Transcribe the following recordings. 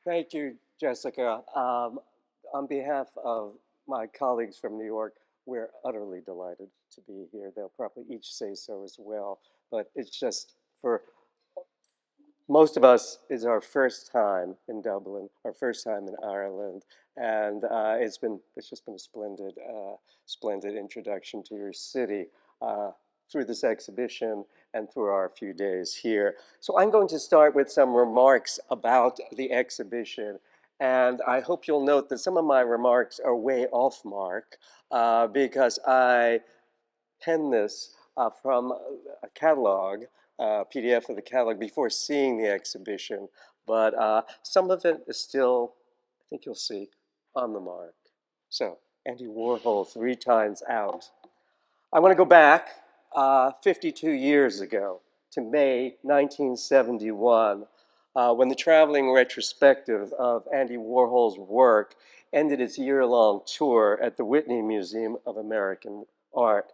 Thank you, Jessica. On behalf of my colleagues from New York, we're utterly delighted to be here. They'll probably each say so as well, but it's just for most of us is our first time in Dublin, our first time in Ireland, and it's just been a splendid introduction to your city through this exhibition and through our few days here. So I'm going to start with some remarks about the exhibition, and I hope you'll note that some of my remarks are way off mark because I penned this from a catalog, PDF of the catalog before seeing the exhibition, but some of it is still, I think you'll see, on the mark. So, Andy Warhol, 3 times out. I want to go back 52 years ago to May 1971, when the traveling retrospective of Andy Warhol's work ended its year-long tour at the Whitney Museum of American Art.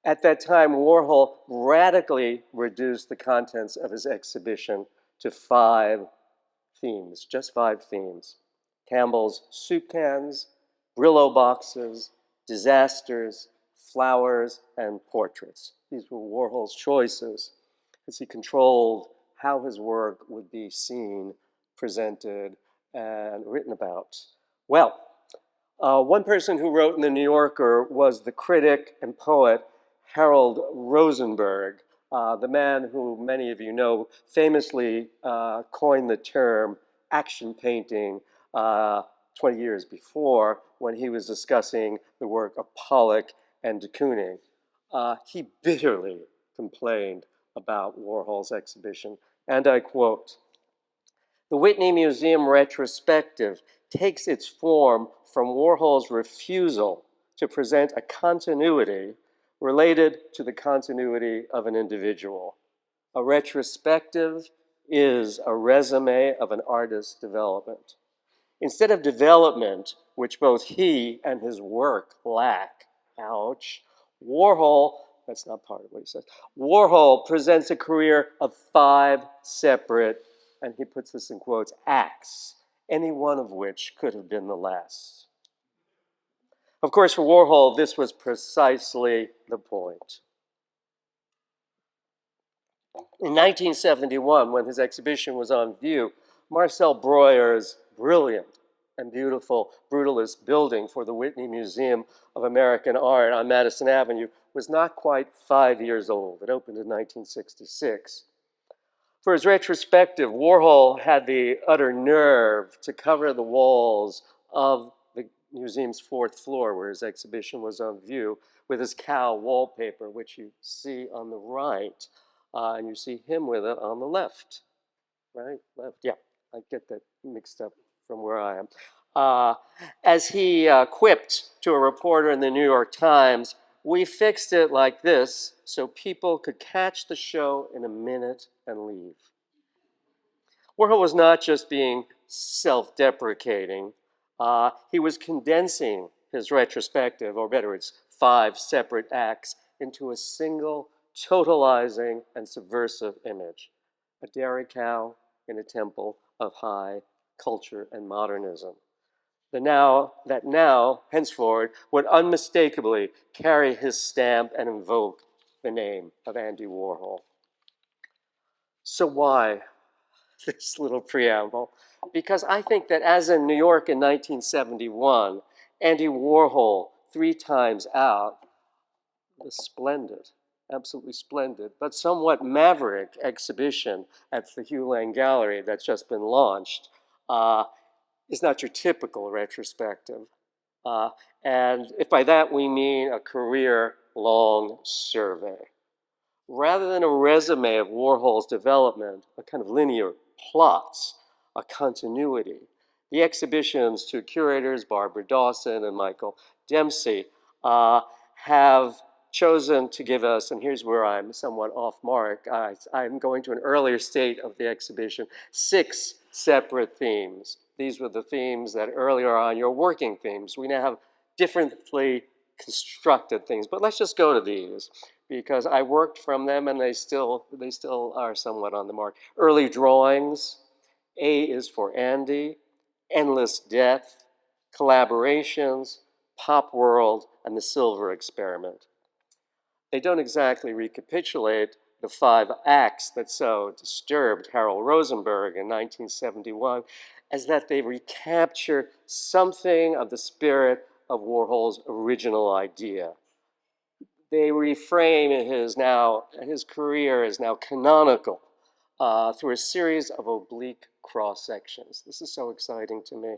At that time, Warhol radically reduced the contents of his exhibition to 5 themes, just 5 themes. Campbell's soup cans, Brillo boxes, disasters, flowers, and portraits. These were Warhol's choices as he controlled how his work would be seen, presented, and written about. Well, one person who wrote in The New Yorker was the critic and poet Harold Rosenberg, the man who many of you know famously coined the term action painting 20 years before when he was discussing the work of Pollock and de Kooning. He bitterly complained about Warhol's exhibition, and I quote, "The Whitney Museum retrospective takes its form from Warhol's refusal to present a continuity related to the continuity of an individual. A retrospective is a resume of an artist's development. Instead of development, which both he and his work lack, ouch, Warhol, that's not part of what he says, Warhol presents a career of 5 separate, and he puts this in quotes, acts, any one of which could have been the last." Of course, for Warhol, this was precisely the point. In 1971, when his exhibition was on view, Marcel Breuer's brilliant and beautiful brutalist building for the Whitney Museum of American Art on Madison Avenue was not quite 5 years old. It opened in 1966. For his retrospective, Warhol had the utter nerve to cover the walls of the museum's 4th floor, where his exhibition was on view, with his cow wallpaper, which you see on the right, and you see him with it on the left. Right? Left, yeah, I get that mixed up from where I am. As he quipped to a reporter in the New York Times, "We fixed it like this so people could catch the show in a minute and leave." Warhol was not just being self-deprecating. He was condensing his retrospective, or better, its 5 separate acts, into a single totalizing and subversive image. A dairy cow in a temple of high culture and modernism. That now, henceforward, would unmistakably carry his stamp and invoke the name of Andy Warhol. So why this little preamble? Because I think that as in New York in 1971, Andy Warhol, 3 times out, the splendid, absolutely splendid, but somewhat maverick exhibition at the Hugh Lang Gallery that's just been launched is not your typical retrospective. And if by that we mean a career-long survey. Rather than a resume of Warhol's development, a kind of linear plots, a continuity, the exhibition's 2 curators, Barbara Dawson and Michael Dempsey, have chosen to give us, and here's where I'm somewhat off mark, I'm going to an earlier state of the exhibition, 6 separate themes. These were the themes that earlier on, your working themes. We now have differently constructed things, but let's just go to these because I worked from them and they still are somewhat on the mark. Early drawings, A is for Andy, Endless Death, Collaborations, Pop World, and the Silver Experiment. They don't exactly recapitulate the 5 acts that so disturbed Harold Rosenberg in 1971, as that they recapture something of the spirit of Warhol's original idea. They reframe his career as now canonical through a series of oblique cross sections. This is so exciting to me,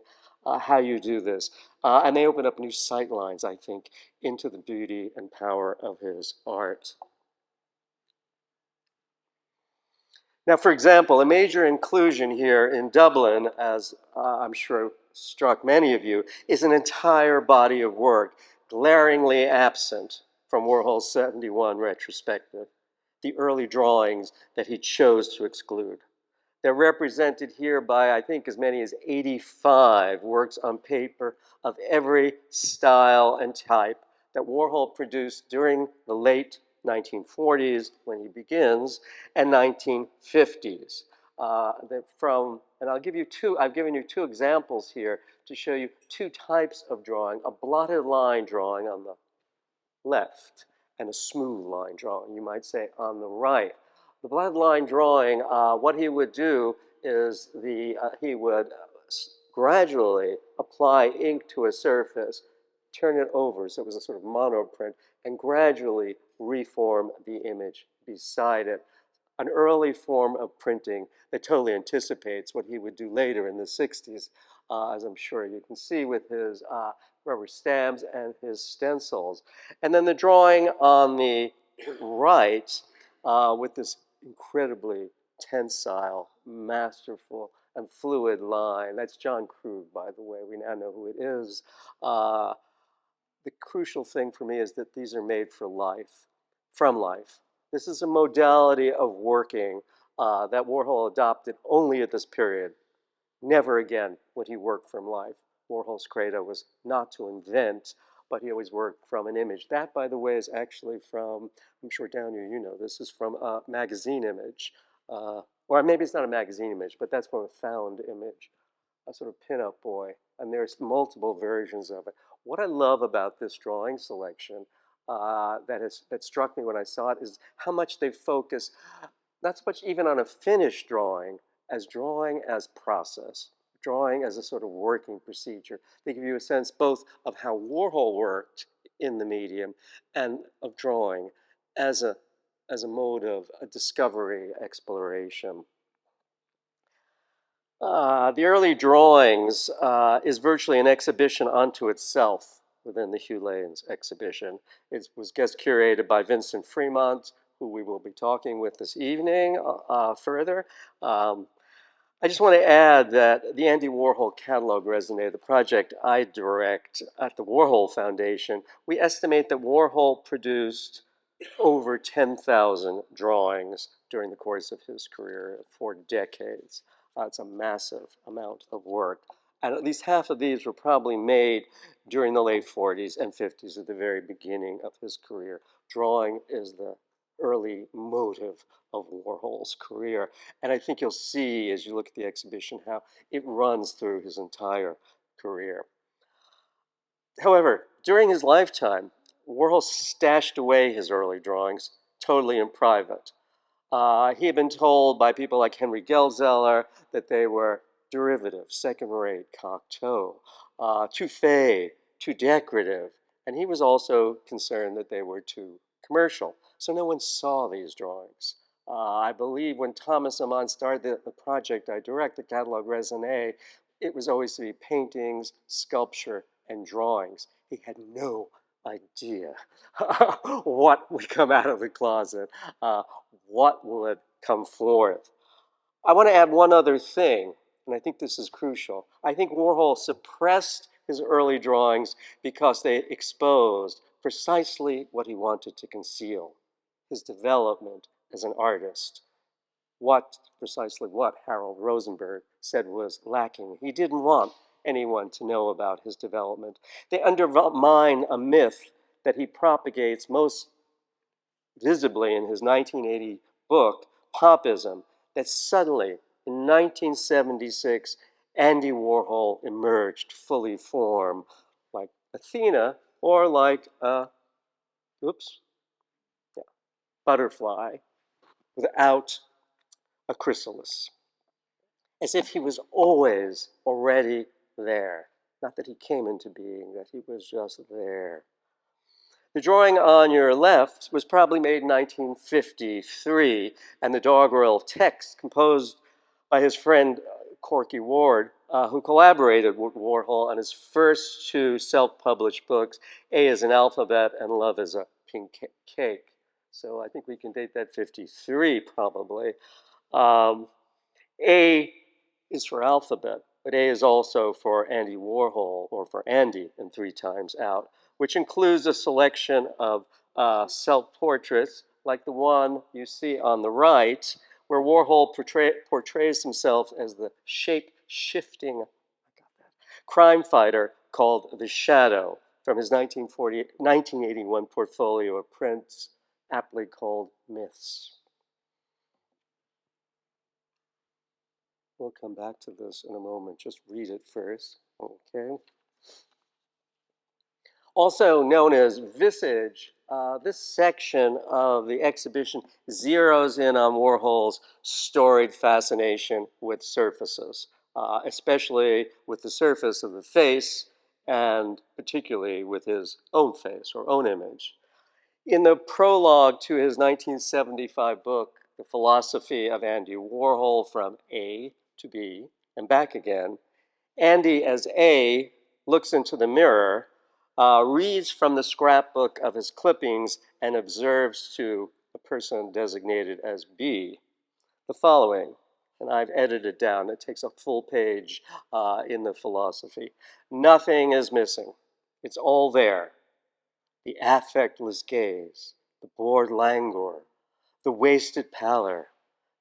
how you do this. And they open up new sight lines, I think, into the beauty and power of his art. Now, for example, a major inclusion here in Dublin, as I'm sure struck many of you, is an entire body of work glaringly absent from Warhol's 71 retrospective, the early drawings that he chose to exclude. They're represented here by, I think, as many as 85 works on paper of every style and type that Warhol produced during the late 1940s, when he begins, and 1950s. And I've given you 2 examples here to show you 2 types of drawing: a blotted line drawing on the left and a smooth line drawing, you might say, on the right. The blotted line drawing, what he would do is he would gradually apply ink to a surface, turn it over so it was a sort of monoprint, and gradually reform the image beside it. An early form of printing that totally anticipates what he would do later in the 60s, as I'm sure you can see with his rubber stamps and his stencils. And then the drawing on the right with this incredibly tensile, masterful, and fluid line. That's John Krug, by the way. We now know who it is. The crucial thing for me is that these are made for life, from life. This is a modality of working that Warhol adopted only at this period. Never again would he work from life. Warhol's credo was not to invent, but he always worked from an image. That, by the way, is actually from, I'm sure down here you know, this is from a magazine image. Or maybe it's not a magazine image, but that's from a found image, a sort of pinup boy. And there's multiple versions of it. What I love about this drawing selection that struck me when I saw it is how much they focus, not so much even on a finished drawing, as drawing as process, drawing as a sort of working procedure. They give you a sense both of how Warhol worked in the medium and of drawing as a mode of a discovery, exploration. The early drawings is virtually an exhibition unto itself within the Hugh Lane's exhibition. It was guest curated by Vincent Fremont, who we will be talking with this evening further. I just want to add that the Andy Warhol Catalogue Raisonné, the project I direct at the Warhol Foundation, we estimate that Warhol produced over 10,000 drawings during the course of his career for decades. It's a massive amount of work. And at least half of these were probably made during the late 40s and 50s at the very beginning of his career. Drawing is the early motive of Warhol's career. And I think you'll see as you look at the exhibition how it runs through his entire career. However, during his lifetime, Warhol stashed away his early drawings totally in private. He had been told by people like Henry Geldzahler that they were derivative, second-rate, Cocteau, too fade, too decorative, and he was also concerned that they were too commercial. So no one saw these drawings. I believe when Thomas Amon started the project I direct, the Catalogue Raisonné, it was always to be paintings, sculpture, and drawings. He had no idea what would come out of the closet, what would come forth. I want to add one other thing, and I think this is crucial. I think Warhol suppressed his early drawings because they exposed precisely what he wanted to conceal, his development as an artist. Precisely what Harold Rosenberg said was lacking. He didn't want anyone to know about his development. They undermine a myth that he propagates most visibly in his 1980 book, Popism, that suddenly in 1976, Andy Warhol emerged fully formed, like Athena or like a, oops, yeah, butterfly without a chrysalis, as if he was always already there. Not that he came into being, that he was just there. The drawing on your left was probably made in 1953, and the doggerel text composed by his friend Corky Ward, who collaborated with Warhol on his first two self-published books, A is an Alphabet and Love is a Pink Cake. So I think we can date that 53 probably. A is for alphabet, but A is also for Andy Warhol, or for Andy in Three Times Out, which includes a selection of self-portraits like the one you see on the right, where Warhol portrays himself as the shape-shifting crime fighter called The Shadow from his 1981 portfolio of prints, aptly called Myths. We'll come back to this in a moment. Just read it first, okay? Also known as Visage, this section of the exhibition zeroes in on Warhol's storied fascination with surfaces, especially with the surface of the face, and particularly with his own face or own image. In the prologue to his 1975 book, The Philosophy of Andy Warhol, From A to B and Back Again, Andy, as A, looks into the mirror, reads from the scrapbook of his clippings, and observes to a person designated as B the following, and I've edited it down. It takes a full page in the philosophy. Nothing is missing. It's all there. The affectless gaze, the bored languor, the wasted pallor,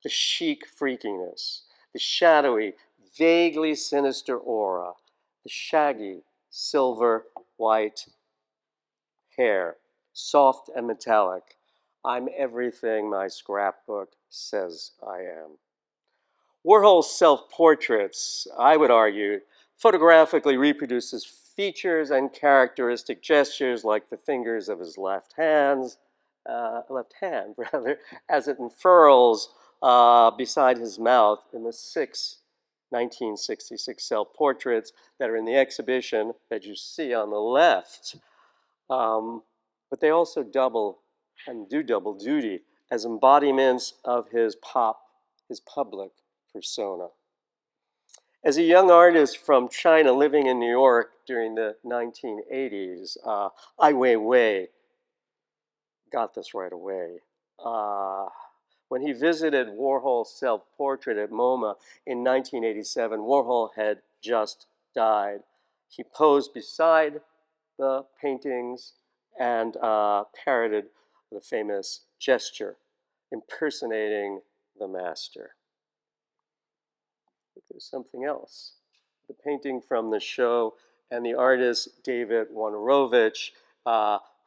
the chic freakiness, the shadowy, vaguely sinister aura, the shaggy, silver white hair, soft and metallic. I'm everything my scrapbook says I am. Warhol's self-portraits, I would argue, photographically reproduces features and characteristic gestures like the fingers of his left hand, as it unfurls beside his mouth in the 1966 self-portraits that are in the exhibition that you see on the left. But they also double duty as embodiments of his public persona. As a young artist from China living in New York during the 1980s, Ai Weiwei got this right away. When he visited Warhol's self-portrait at MoMA in 1987, Warhol had just died. He posed beside the paintings and parroted the famous gesture, impersonating the master. There's something else. The painting from the show and the artist David Wojnarowicz,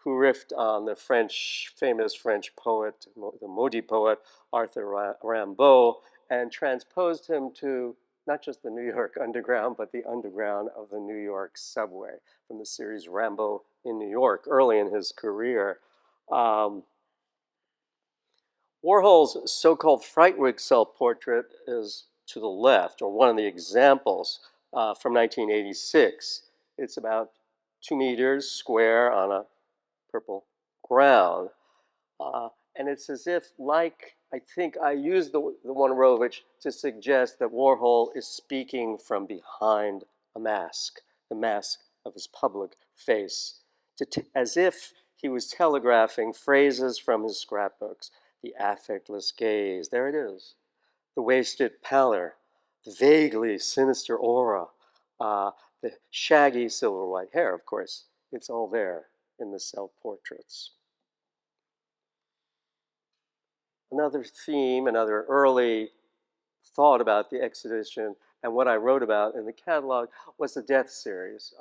who riffed on the famous French poet, the Maudit poet, Arthur Rimbaud, and transposed him to not just the New York Underground, but the underground of the New York subway from the series Rimbaud in New York, early in his career. Warhol's so-called Frightwig self-portrait is to the left, or one of the examples from 1986. It's about 2 meters square on a purple ground. And it's as if, like, I think I used the Wojnarowicz to suggest that Warhol is speaking from behind a mask, the mask of his public face, as if he was telegraphing phrases from his scrapbooks. The affectless gaze, there it is. The wasted pallor, the vaguely sinister aura, the shaggy silver white hair, of course. It's all there in the self-portraits. Another theme, another early thought about the exhibition and what I wrote about in the catalog was the death series.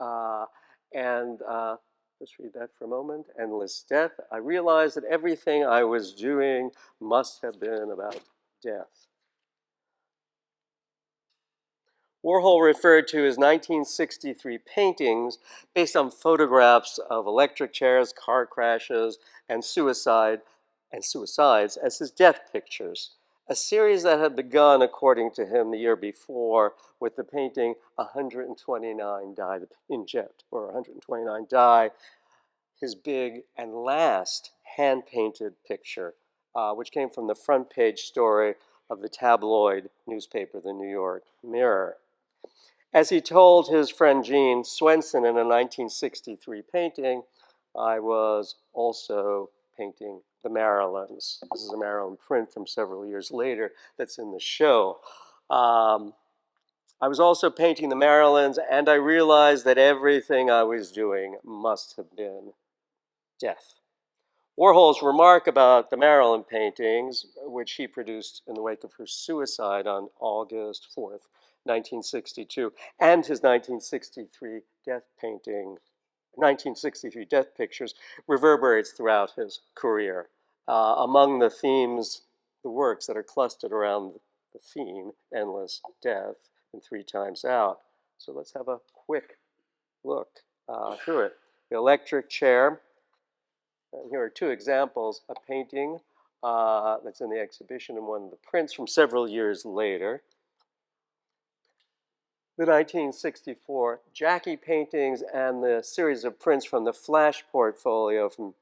Just read that for a moment. Endless death. I realized that everything I was doing must have been about death. Warhol referred to his 1963 paintings based on photographs of electric chairs, car crashes, and suicides as his death pictures, a series that had begun, according to him, the year before with the painting 129 Died in Jet, or 129 Die, his big and last hand-painted picture, which came from the front page story of the tabloid newspaper, the New York Mirror. As he told his friend Gene Swenson in a 1963 painting, I was also painting the Marilyns. This is a Marilyn print from several years later that's in the show. I was also painting the Marilyns, and I realized that everything I was doing must have been death. Warhol's remark about the Marilyn paintings, which he produced in the wake of her suicide on August 4th, 1962, and his 1963 death painting, 1963 death pictures, reverberates throughout his career. Among the themes, the works that are clustered around the theme, endless death, and 3 Times Out. So let's have a quick look through it. The electric chair. And here are 2 examples, a painting that's in the exhibition and one of the prints from several years later. The 1964 Jackie paintings and the series of prints from the Flash portfolio from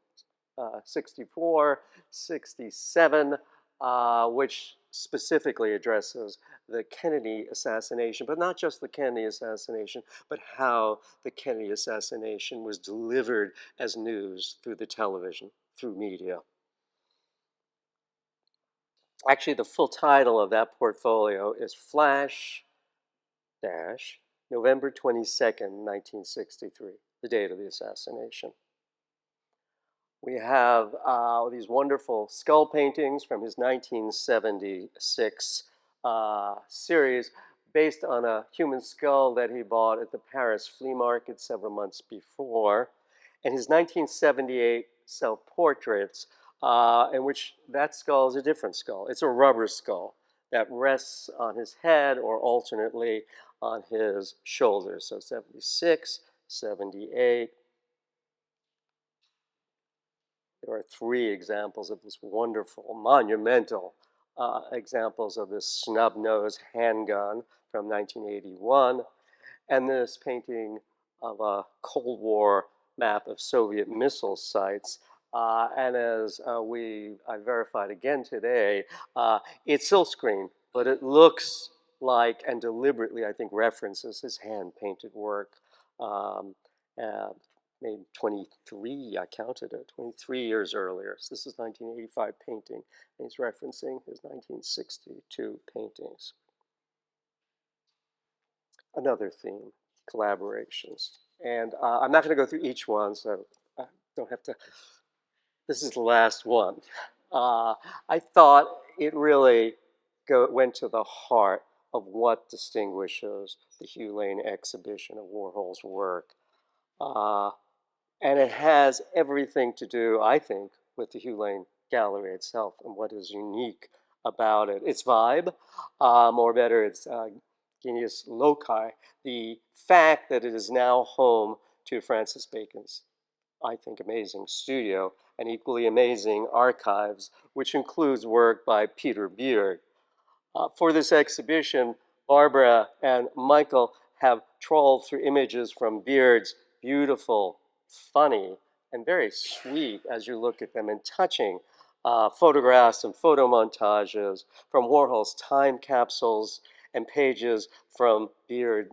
64, 67, which specifically addresses the Kennedy assassination, but not just the Kennedy assassination, but how the Kennedy assassination was delivered as news through the television, through media. Actually, the full title of that portfolio is Flash Dash, November 22nd, 1963, the date of the assassination. We have these wonderful skull paintings from his 1976 series based on a human skull that he bought at the Paris flea market several months before, and his 1978 self-portraits, in which that skull is a different skull. It's a rubber skull that rests on his head or alternately on his shoulders. So 76, 78. There are 3 examples of this wonderful, monumental examples of this snub-nosed handgun from 1981, and this painting of a Cold War map of Soviet missile sites. And as I verified again today, it's silkscreen, but it looks like, and deliberately, I think, references his hand-painted work. Made 23, I counted it, 23 years earlier. So this is 1985 painting, and he's referencing his 1962 paintings. Another theme, collaborations. And I'm not going to go through each one, so I don't have to. This is the last one. I thought it really went to the heart of what distinguishes the Hugh Lane exhibition of Warhol's work. And it has everything to do, I think, with the Hugh Lane Gallery itself and what is unique about it. Its vibe, or better, its genius loci, the fact that it is now home to Francis Bacon's, I think, amazing studio and equally amazing archives, which includes work by Peter Beard. For this exhibition, Barbara and Michael have trawled through images from Beard's beautiful, funny, and very sweet, as you look at them, and touching photographs and photo montages from Warhol's time capsules and pages from Beard's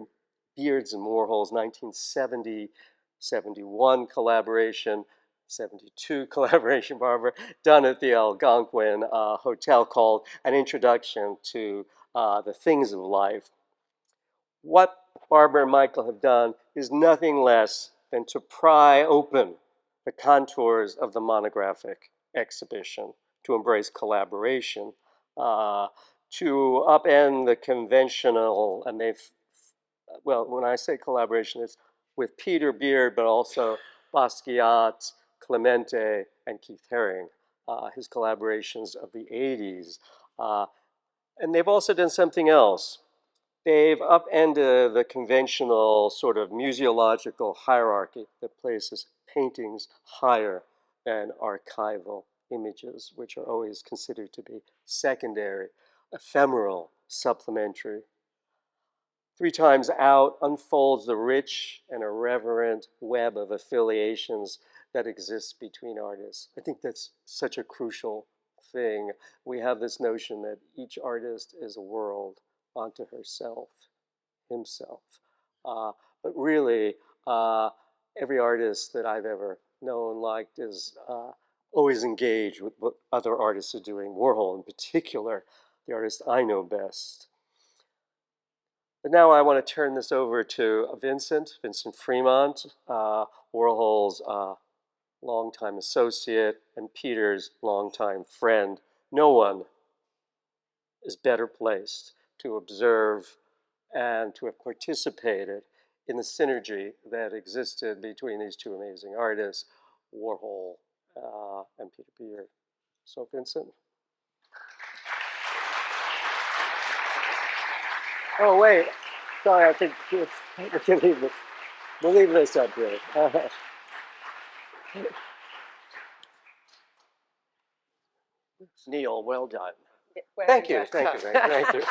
and Warhol's 1970, 71 collaboration, 72 collaboration, Barbara, done at the Algonquin Hotel called An Introduction to the Things of Life. What Barbara and Michael have done is nothing less than to pry open the contours of the monographic exhibition, to embrace collaboration, to upend the conventional, and well, when I say collaboration, it's with Peter Beard, but also Basquiat, Clemente, and Keith Haring, his collaborations of the 80s. And they've also done something else. they've upended the conventional sort of museological hierarchy that places paintings higher than archival images, which are always considered to be secondary, ephemeral, supplementary. Three Times Out unfolds the rich and irreverent web of affiliations that exists between artists. I think that's such a crucial thing. We have this notion that each artist is a world unto herself, himself. But really, every artist that I've ever known, liked, is always engaged with what other artists are doing. Warhol in particular, the artist I know best. But now I want to turn this over to Vincent Fremont, Warhol's longtime associate and Peter's longtime friend. No one is better placed to observe and to have participated in the synergy that existed between these two amazing artists, Warhol and Peter Beard. So, Vincent. Oh, wait. Sorry, I think we can leave this. We'll leave this up here. Neil, well done. Thank you. Thank you. Thank you.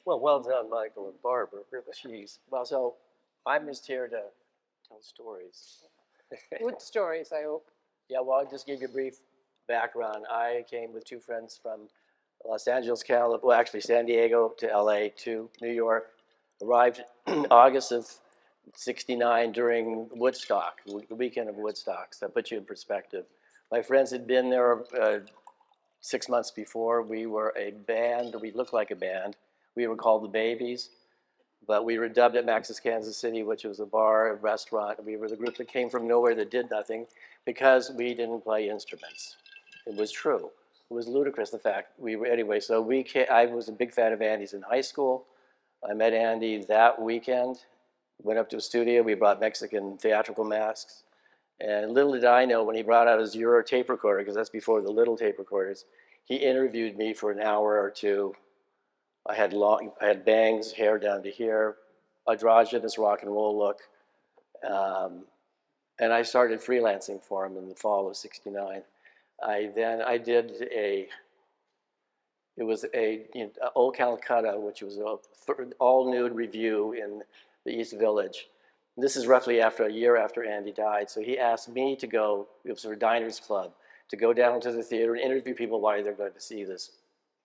Well done, Michael and Barbara. Jeez. Well, so I'm just here to tell stories. Good stories, I hope. Yeah, well, I'll just give you a brief background. I came with two friends from Los Angeles, California, well, actually San Diego to LA to New York. Arrived August of '69 during Woodstock, the weekend of Woodstock. So that puts you in perspective. My friends had been there 6 months before. We were a band. We looked like a band. We were called the Babies, but we were dubbed at Max's Kansas City, which was a bar, a restaurant. We were the group that came from nowhere that did nothing because we didn't play instruments. It was true. It was ludicrous, the fact we were, anyway, so I was a big fan of Andy's in high school. I met Andy that weekend, went up to a studio, we brought Mexican theatrical masks, and little did I know when he brought out his Euro tape recorder, because that's before the little tape recorders, he interviewed me for an hour or two. I had bangs, hair down to here, androgynous rock and roll look, and I started freelancing for him in the fall of '69. I did it was Old Calcutta, which was an all-nude review in the East Village. This is roughly a year after Andy died. So he asked me to go, it was a diners club, to go down to the theater and interview people why they're going to see this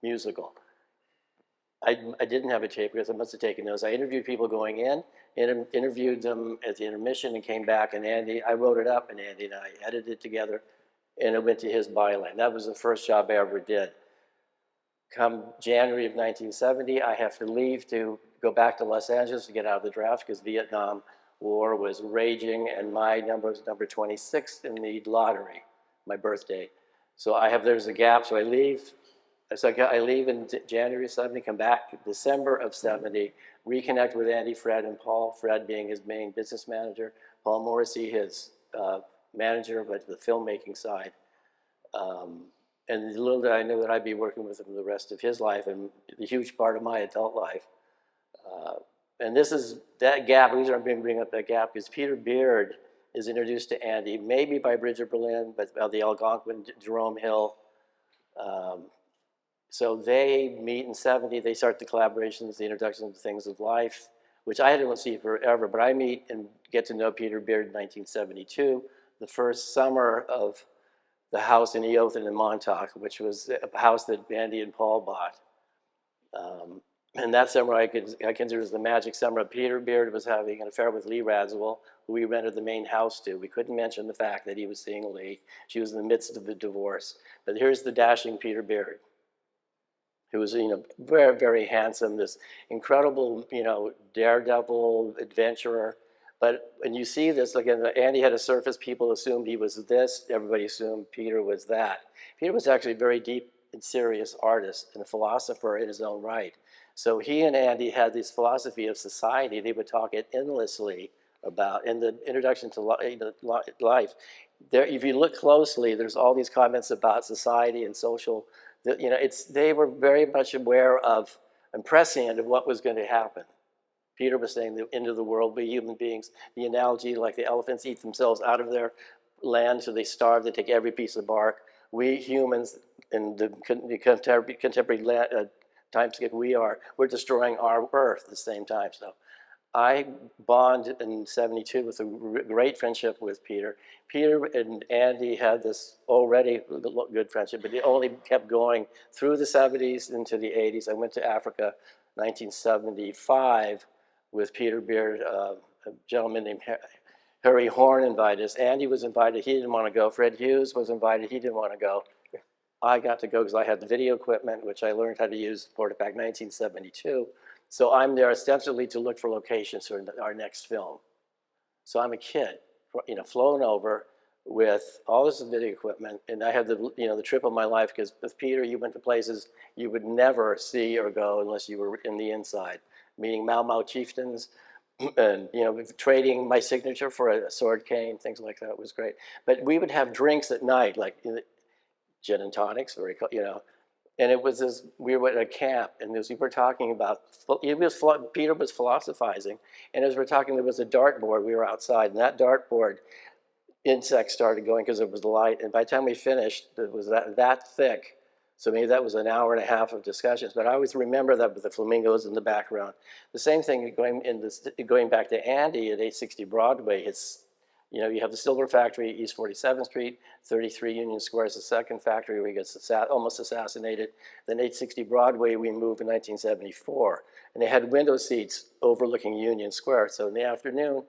musical. I didn't have a tape because I must have taken notes. I interviewed people going in, interviewed them at the intermission and came back, and I wrote it up, and Andy and I edited it together, and it went to his byline. That was the first job I ever did. Come January of 1970, I have to leave to go back to Los Angeles to get out of the draft because Vietnam War was raging, and my number was number 26 in the lottery, my birthday. So there's a gap, so I leave. So I leave in January of '70, come back December of '70, reconnect with Andy, Fred, and Paul. Fred being his main business manager, Paul Morrissey his manager, but the filmmaking side. And little did I know that I'd be working with him the rest of his life and a huge part of my adult life. And this is that gap. The reason I'm bringing up that gap is Peter Beard is introduced to Andy, maybe by Bridget Berlin, but the Algonquin, Jerome Hill. So they meet in '70. They start the collaborations, the introduction of Things of Life, which I didn't see forever, but I meet and get to know Peter Beard in 1972, the first summer of the house in Eothen in Montauk, which was a house that Andy and Paul bought. And that summer I consider as the magic summer. Peter Beard was having an affair with Lee Radziwill, who we rented the main house to. We couldn't mention the fact that he was seeing Lee. She was in the midst of the divorce. But here's the dashing Peter Beard, who was, very, very handsome, this incredible, daredevil adventurer. But when you see this, again, Andy had a surface. People assumed he was this. Everybody assumed Peter was that. Peter was actually a very deep and serious artist and a philosopher in his own right. So he and Andy had this philosophy of society. They would talk endlessly about, in the introduction to life, there, if you look closely, there's all these comments about society and social, they were very much aware of and prescient of what was going to happen. Peter was saying the end of the world, we human beings, the analogy like the elephants eat themselves out of their land so they starve, they take every piece of bark. We humans in the contemporary timescape we're destroying our earth at the same time. So I bonded in '72 with a great friendship with Peter. Peter and Andy had this already good friendship, but it only kept going through the '70s into the '80s. I went to Africa 1975 with Peter Beard, a gentleman named Harry Horn invited us. Andy was invited, he didn't want to go. Fred Hughes was invited, he didn't want to go. I got to go because I had the video equipment, which I learned how to use, brought it back 1972. So I'm there ostensibly to look for locations for our next film. So I'm a kid, flown over with all this video equipment, and I had the trip of my life, because with Peter, you went to places you would never see or go unless you were in the inside, meeting Mau Mau chieftains, and trading my signature for a sword cane, things like that. It was great. But we would have drinks at night, like gin and tonics, and it was this, we were at a camp, and as we were talking about, Peter was philosophizing, and as we're talking, there was a dartboard, we were outside, and that dartboard, insects started going because it was light, and by the time we finished, it was that thick, so maybe that was an hour and a half of discussions, but I always remember that with the flamingos in the background. The same thing going back to Andy at 860 Broadway, you have the Silver Factory, East 47th Street, 33 Union Square is the second factory where he gets almost assassinated. Then 860 Broadway, we moved in 1974. And they had window seats overlooking Union Square. So in the afternoon,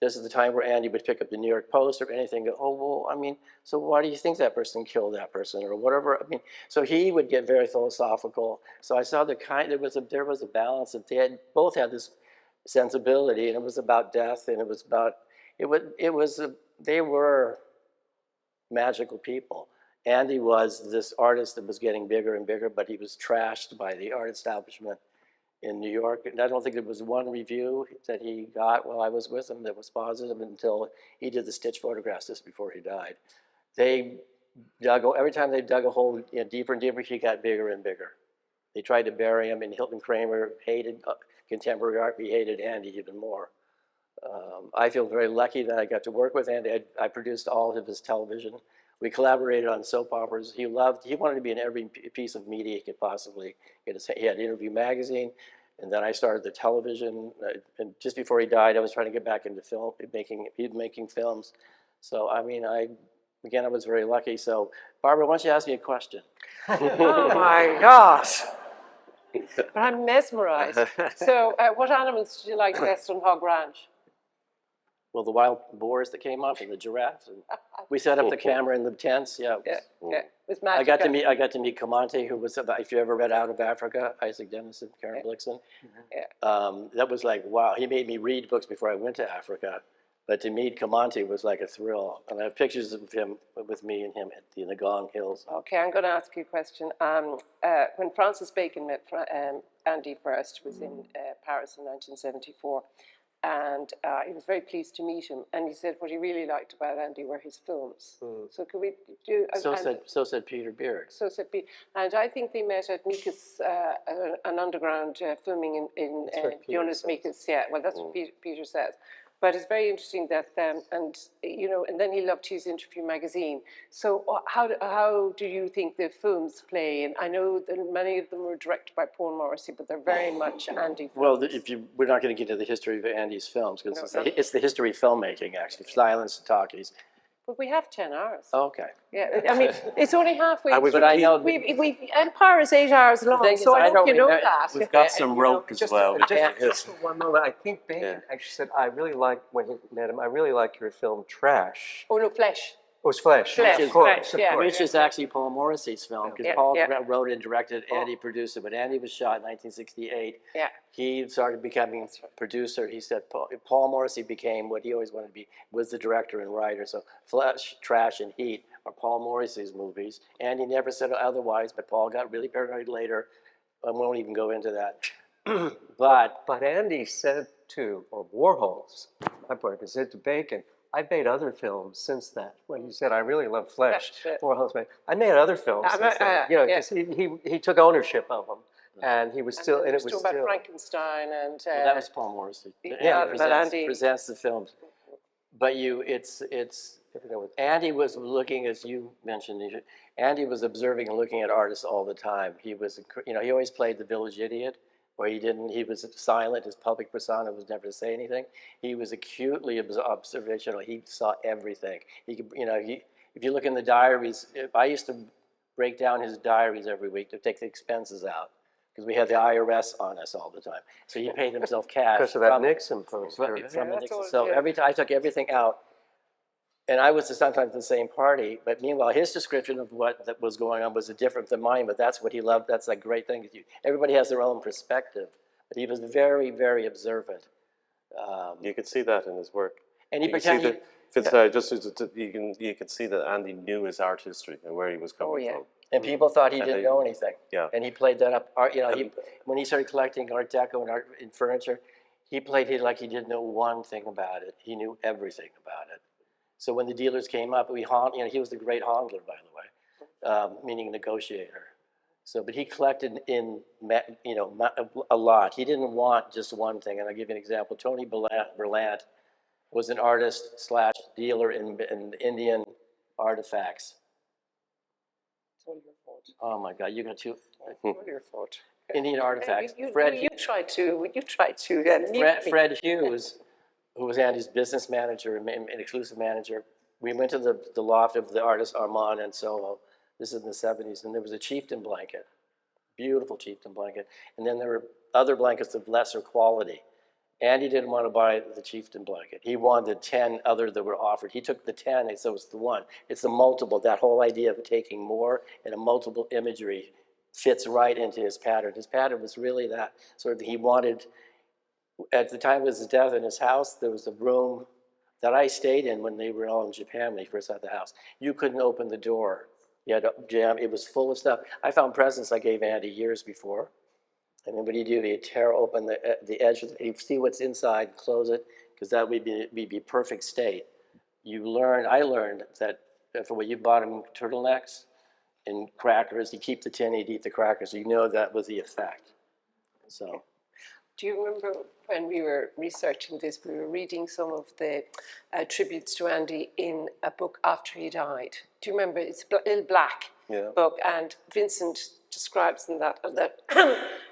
this is the time where Andy would pick up the New York Post or anything, go, oh, well, so why do you think that person killed that person or whatever? So he would get very philosophical. So I saw there was a balance of, both had this sensibility, and it was about death, and it was about, they were magical people. Andy was this artist that was getting bigger and bigger, but he was trashed by the art establishment in New York. And I don't think there was one review that he got while I was with him that was positive until he did the Stitch photographs just before he died. Every time they dug a hole deeper and deeper, he got bigger and bigger. They tried to bury him, and Hilton Kramer hated contemporary art, but he hated Andy even more. I feel very lucky that I got to work with Andy. I produced all of his television. We collaborated on soap operas. He wanted to be in every piece of media he could possibly get. He had Interview Magazine, and then I started the television. And just before he died, I was trying to get back into film, making films. So, I was very lucky. So, Barbara, why don't you ask me a question? Oh my gosh. But I'm mesmerized. So what animals did you like best on Hog Ranch? Well, the wild boars that came up and the giraffes. And we set up the camera in the tents. Yeah. Yeah. It was magic. I got to meet Comanche, who was, if you ever read Out of Africa, Isaac Dennison, Karen Blixen. That was like, wow. He made me read books before I went to Africa. But to meet Comanche was like a thrill. And I have pictures of him, with me and him at the Ngong Hills. Okay, I'm going to ask you a question. When Francis Bacon met Andy first, was in Paris in 1974, and he was very pleased to meet him. And he said what he really liked about Andy were his films. So could we do? So said Peter Beard. So said Peter. And I think they met at Mika's, an underground filming in Jonas Mika's. Yeah, well, that's what Peter says. But it's very interesting that, and then he loved his Interview Magazine. So how do you think the films play? And I know that many of them were directed by Paul Morrissey, but they're very much Andy films. Well, we're not going to get into the history of Andy's films, because it's the history of filmmaking, actually, silence and talkies. But we have 10 hours. Oh, okay. Yeah, it's only halfway. But I know Empire is 8 hours long, so I hope you know that. We've got some rope as well. Just for one moment, I think Bacon actually said, I really like, when he met him, I really like your film Trash. Oh, no, Flesh. It was Flesh. Of course. Which is actually Paul Morrissey's film, because Paul wrote and directed, Andy produced it. But Andy was shot in 1968. Yeah. He started becoming producer. He said Paul Morrissey became what he always wanted to be, was the director and writer. So Flesh, Trash, and Heat are Paul Morrissey's movies. Andy never said otherwise, but Paul got really paranoid later. I won't even go into that. But Andy said to, or Warhol's, my boy Vincent to Bacon. I've made other films since that. When you said I really love Flesh, Warhol's made. I made other films since then. You know, because he took ownership of them, and he was still, and it was still. about Frankenstein and. Well, that was Paul Morrissey. Yeah, but Andy presents the films. But Andy was looking, as you mentioned, Andy was observing and looking at artists all the time. He was, you know, he always played the village idiot, where he was silent, his public persona was never to say anything. He was acutely observational, he saw everything. He could, you know, if you look in the diaries, I used to break down his diaries every week to take the expenses out, because we had the IRS on us all the time. So he paid himself cash. Because of that Nixon poster. So every time I took everything out, and I was sometimes the same party, but meanwhile, his description of what that was going on was different than mine, but that's what he loved. That's a great thing. Everybody has their own perspective, but he was very, very observant. You could see that in his work. And he you pretended... you can see that Andy knew his art history and where he was coming from. And people thought he didn't know anything. Yeah. And he played that up. You know, when he started collecting Art Deco and art in furniture, he played it like he didn't know one thing about it. He knew everything about it. So when the dealers came up, you know, he was the great handler, by the way, meaning negotiator. So, but he collected in, you know, a lot. He didn't want just one thing. And I'll give you an example. Tony Berlant was an artist slash dealer in Indian artifacts. It's all your fault. Oh my God, you got two. It's all your fault. Indian artifacts. You tried to. Fred Hughes, who was Andy's business manager and exclusive manager, we went to the loft of the artist Armand and Solo. This is in the 70s, and there was a chieftain blanket, beautiful chieftain blanket. And then there were other blankets of lesser quality. Andy didn't want to buy the chieftain blanket. He wanted the 10 other that were offered. He took the 10 and said it was the one. It's the multiple, that whole idea of taking more and a multiple imagery fits right into his pattern. His pattern was really that sort of, he wanted, at the time of his death in his house, there was a room that I stayed in when they were all in Japan, when he first had the house. You couldn't open the door. You had to jam, it was full of stuff. I found presents I gave Andy years before. And then what do? He'd tear open the edge, he'd see what's inside, close it, because that would be perfect state. I learned that for what you bought him turtlenecks and crackers, he'd keep the tin, he'd eat the crackers. You know that was the effect. So. Do you remember when we were researching this, we were reading some of the tributes to Andy in a book after he died? Do you remember? It's a little black book, and Vincent describes in that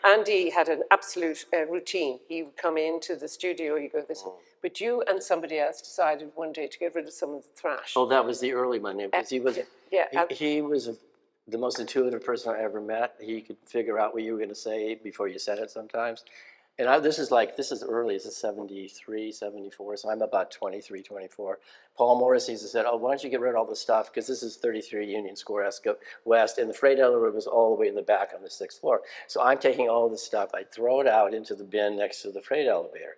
Andy had an absolute routine. He would come into the studio, he'd go this, but you and somebody else decided one day to get rid of some of the thrash. Oh, that was the early one, because he was the most intuitive person I ever met. He could figure out what you were going to say before you said it sometimes. And this is early, this is 73, 74, so I'm about 23, 24. Paul Morrissey said, oh, why don't you get rid of all the stuff, because this is 33 Union Square West, and the freight elevator was all the way in the back on the 6th floor. So I'm taking all this stuff, I throw it out into the bin next to the freight elevator.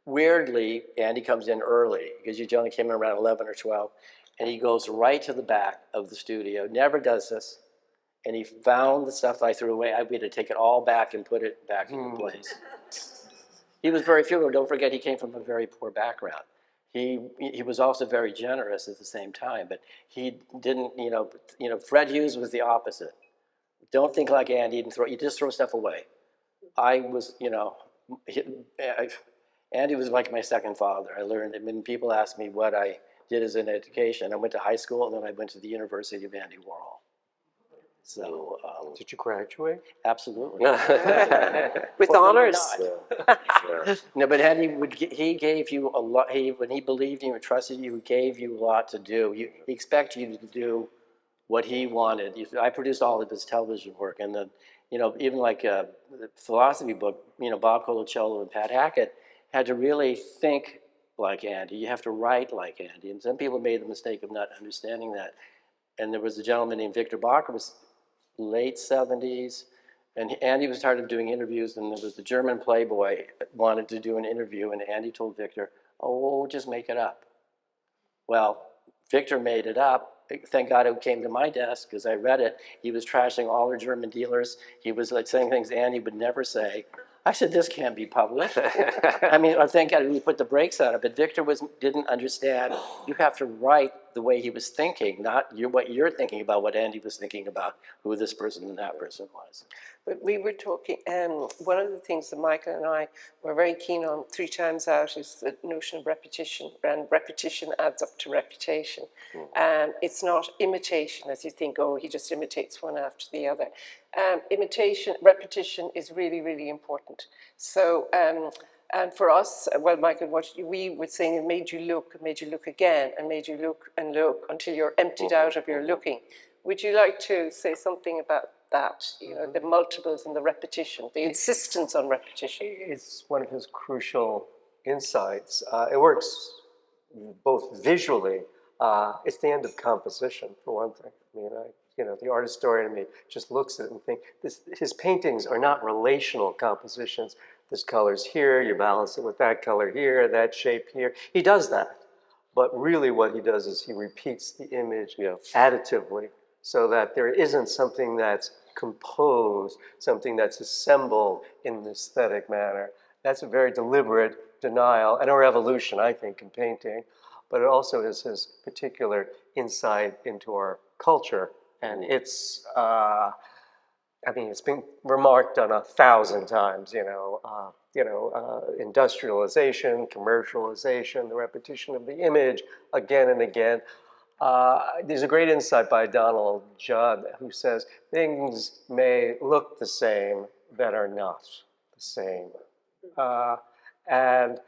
Weirdly, Andy comes in early, because you only came in around 11 or 12, and he goes right to the back of the studio, never does this, and he found the stuff I threw away. I had to take it all back and put it back in place. He was very frugal. Don't forget, he came from a very poor background. He was also very generous at the same time, but he didn't, you know, Fred Hughes was the opposite. Don't think like Andy and you just throw stuff away. I was, you know, Andy was like my second father. I learned, when people ask me what I did as an education, I went to high school and then I went to the University of Andy Warhol. So, did you graduate? Absolutely. With honors. No, but Andy he gave you a lot. When he believed in you and trusted you, he gave you a lot to do. He expected you to do what he wanted. I produced all of his television work, and then, you know, even like the philosophy book, you know, Bob Colacello and Pat Hackett had to really think like Andy. You have to write like Andy, and some people made the mistake of not understanding that. And there was a gentleman named Victor Bacher, was late 70s, and Andy was tired of doing interviews, and there was the German Playboy wanted to do an interview, and Andy told Victor, oh, we'll just make it up. Well, Victor made it up. Thank God it came to my desk, because I read it. He was trashing all the German dealers. He was like saying things Andy would never say. I said, this can't be published. I mean, I think we put the brakes on it, but Victor didn't understand. You have to write the way he was thinking, not what you're thinking about, what Andy was thinking about, who this person and that person was. But we were talking, one of the things that Michael and I were very keen on 3 times out is the notion of repetition, and repetition adds up to reputation. It's not imitation, as you think, oh, he just imitates one after the other. Repetition is really, really important. So, and for us, well, Michael, what we were saying, it made you look again, and made you look and look until you're emptied out of your looking. Would you like to say something about that, you know, the multiples and the repetition, the insistence on repetition? It's one of his crucial insights. It works both visually. It's the end of composition, for one thing. I mean, you know, the art historian in me just looks at it and thinks, his paintings are not relational compositions. This color's here, you balance it with that color here, that shape here. He does that. But really what he does is he repeats the image additively, so that there isn't something that's composed, something that's assembled in an aesthetic manner. That's a very deliberate denial and a revolution, I think, in painting. But it also is his particular insight into our culture. And it's, I mean, it's been remarked on 1,000 times, industrialization, commercialization, the repetition of the image again and again. There's a great insight by Donald Judd who says things may look the same that are not the same. And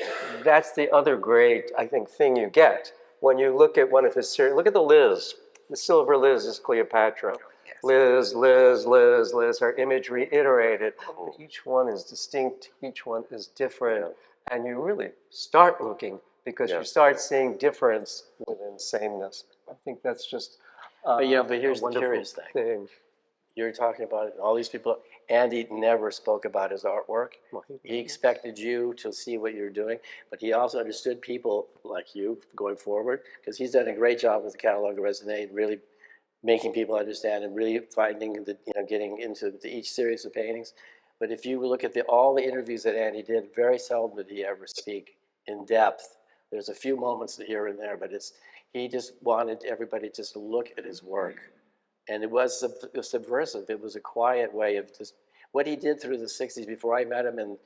that's the other great, I think, thing you get when you look at one of his series. Look at the Liz. The silver Liz is Cleopatra. Liz, Liz, Liz, Liz, her image reiterated. Each one is distinct, each one is different. And you really start looking because you start seeing difference within sameness. I think that's just But here's the curious thing. You're talking about it, all these people. Andy never spoke about his artwork. He expected you to see what you're doing, but he also understood people like you going forward, because he's done a great job with the catalogue of raisonné, really making people understand and really finding the, getting into each series of paintings. But if you look at all the interviews that Andy did, very seldom did he ever speak in depth. There's a few moments here and there, but he just wanted everybody just to look at his work. And it was subversive. It was a quiet way of just what he did through the 60s before I met him. And,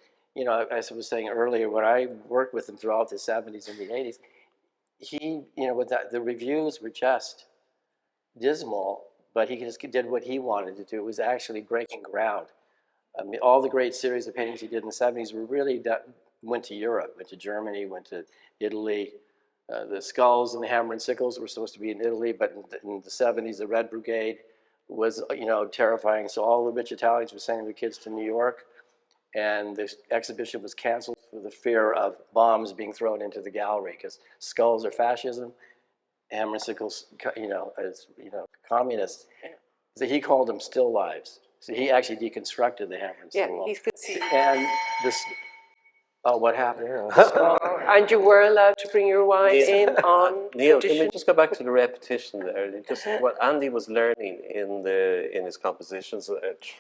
as I was saying earlier, when I worked with him throughout the 70s and the 80s, he, the reviews were just dismal, but he just did what he wanted to do. It was actually breaking ground. I mean, all the great series of paintings he did in the 70s were really went to Europe, went to Germany, went to Italy. The skulls and the hammer and sickles were supposed to be in Italy, but in the 70s, the Red Brigade was, terrifying. So all the rich Italians were sending their kids to New York, and the exhibition was canceled for the fear of bombs being thrown into the gallery, because skulls are fascism, hammer and sickles, as communists. So he called them still lives. So he actually deconstructed the hammer and sickle. And this. Oh, what happened? And you were allowed to bring your wife in on Neil, can we just go back to the repetition there? Just what Andy was learning in his compositions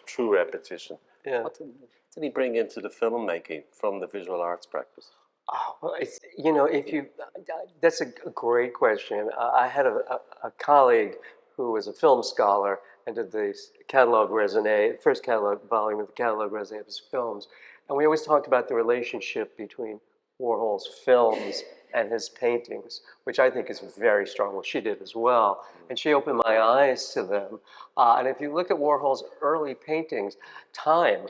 through repetition. Yeah. What did he bring into the filmmaking from the visual arts practice? Oh, well, it's, that's a great question. I had a colleague who was a film scholar and did the catalogue raisonné, first catalog volume of the catalogue raisonné of his films. And we always talked about the relationship between Warhol's films and his paintings, which I think is very strong. Well, she did as well. And she opened my eyes to them. And if you look at Warhol's early paintings, time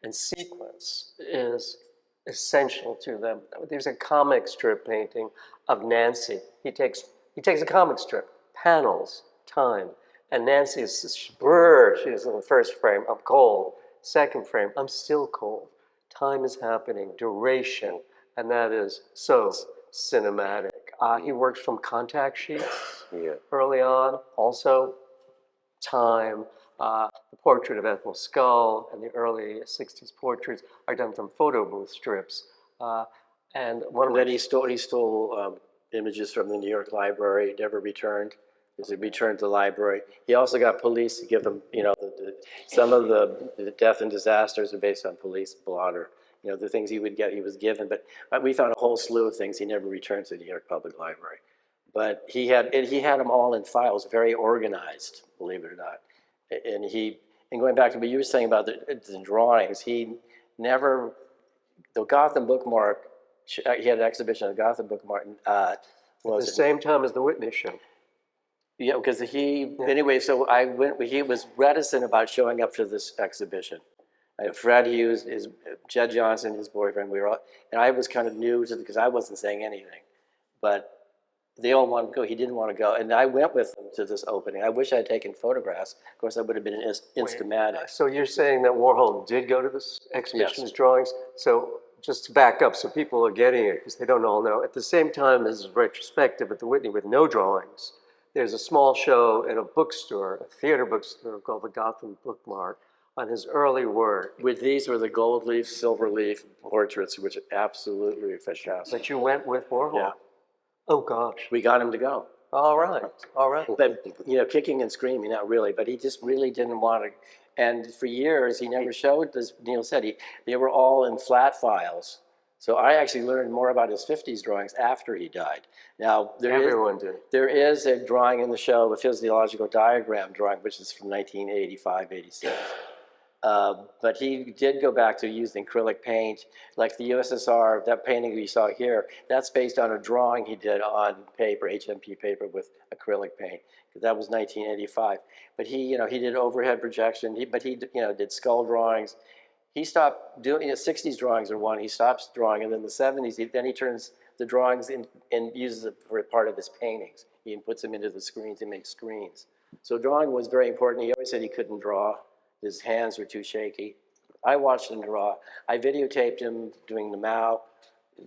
and sequence is essential to them. There's a comic strip painting of Nancy. He takes a comic strip, panels, time. And Nancy is spurred. She is in the first frame, I'm cold. Second frame, I'm still cold. Time is happening, duration, and that is so cinematic. He works from contact sheets early on. Also, time. The portrait of Ethel Skull and the early 60s portraits are done from photo booth strips. And one of then he stole images from the New York Library, never returned. is it returned to the library. He also got police to give them, you know, some of the death and disasters are based on police blotter. You know, the things he would get, he was given. But we found a whole slew of things he never returned to the New York Public Library. But he had them all in files, very organized, believe it or not. And going back to what you were saying about the drawings, he never, the Gotham bookmark, he had an exhibition of the Gotham bookmark. At the same time as the Whitney show. Yeah, because anyway, so he was reticent about showing up to this exhibition. Fred Hughes, Jed Johnson, his boyfriend, and I was kind of new to because I wasn't saying anything. But they all wanted to go. He didn't want to go. And I went with them to this opening. I wish I had taken photographs. Of course, that would have been an instamatic. So you're saying that Warhol did go to this exhibition, his drawings? So just to back up so people are getting it, because they don't all know, at the same time as retrospective at the Whitney with no drawings, there's a small show at a bookstore, a theater bookstore called the Gotham Bookmark, on his early work. These were the gold leaf, silver leaf portraits, which are absolutely fantastic. But you went with Warhol? Yeah. Oh, gosh. We got him to go. All right, all right. But, you know, kicking and screaming, not really, but he just really didn't want to. And for years, he never showed, as Neil said, they were all in flat files. So I actually learned more about his 50s drawings after he died. Now, Everyone did. There is a drawing in the show, a physiological diagram drawing, which is from 1985, 86. But he did go back to using acrylic paint, like the USSR, that painting you saw here, that's based on a drawing he did on paper, HMP paper with acrylic paint. That was 1985. But he did overhead projection, he did skull drawings. He stopped doing, 60s drawings are one, he stops drawing, and then the 70s, then he turns the drawings in and uses it for part of his paintings. He puts them into the screens and makes screens. So drawing was very important. He always said he couldn't draw. His hands were too shaky. I watched him draw. I videotaped him doing the Mao,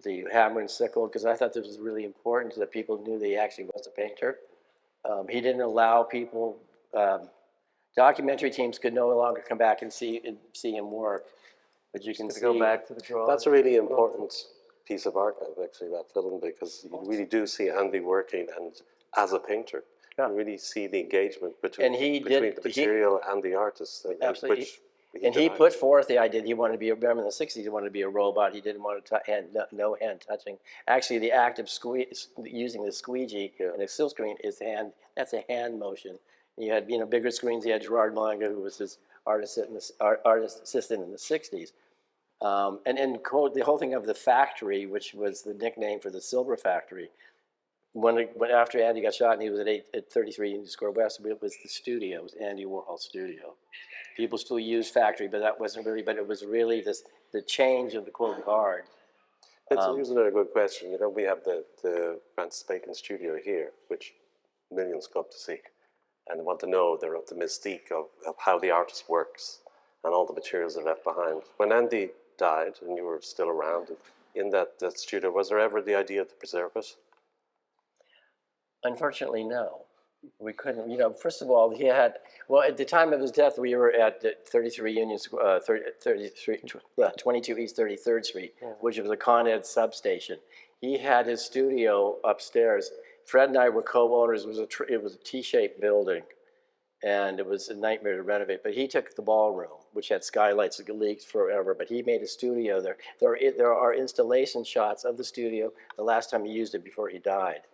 the hammer and sickle, because I thought this was really important that people knew that he actually was a painter. He didn't allow people, documentary teams could no longer come back and see him work. But you can see. Go back to the drawing. That's a really important piece of art, actually, that film, because you really do see Andy working and as a painter. You really see the engagement between the material and the artist. Absolutely. And he put forth the idea that he wanted to be, remember in the 60s, he wanted to be a robot. He didn't want to no hand touching. Actually, the act of using the squeegee and a silk screen is that's a hand motion. And you had, bigger screens. He had Gerard Manga, who was his artist assistant in the 60s. And quote, the whole thing of the factory, which was the nickname for the silver factory, when after Andy got shot and he was at 33 Union Square West, it was the studio, it was Andy Warhol studio. People still use factory, but that wasn't really, but it was really the change of the quote guard. Here's another good question. We have the Francis Bacon studio here, which millions come to see, and they want to know the mystique of how the artist works and all the materials are left behind. When Andy died and you were still around in that studio, was there ever the idea to preserve it? Unfortunately, no. We couldn't, first of all, at the time of his death, we were at 33 Union, 22 East 33rd Street, which was a Con Ed substation. He had his studio upstairs. Fred and I were co-owners. It was a T-shaped building, and it was a nightmare to renovate. But he took the ballroom, which had skylights that leaked forever, but he made a studio there. There are installation shots of the studio the last time he used it before he died.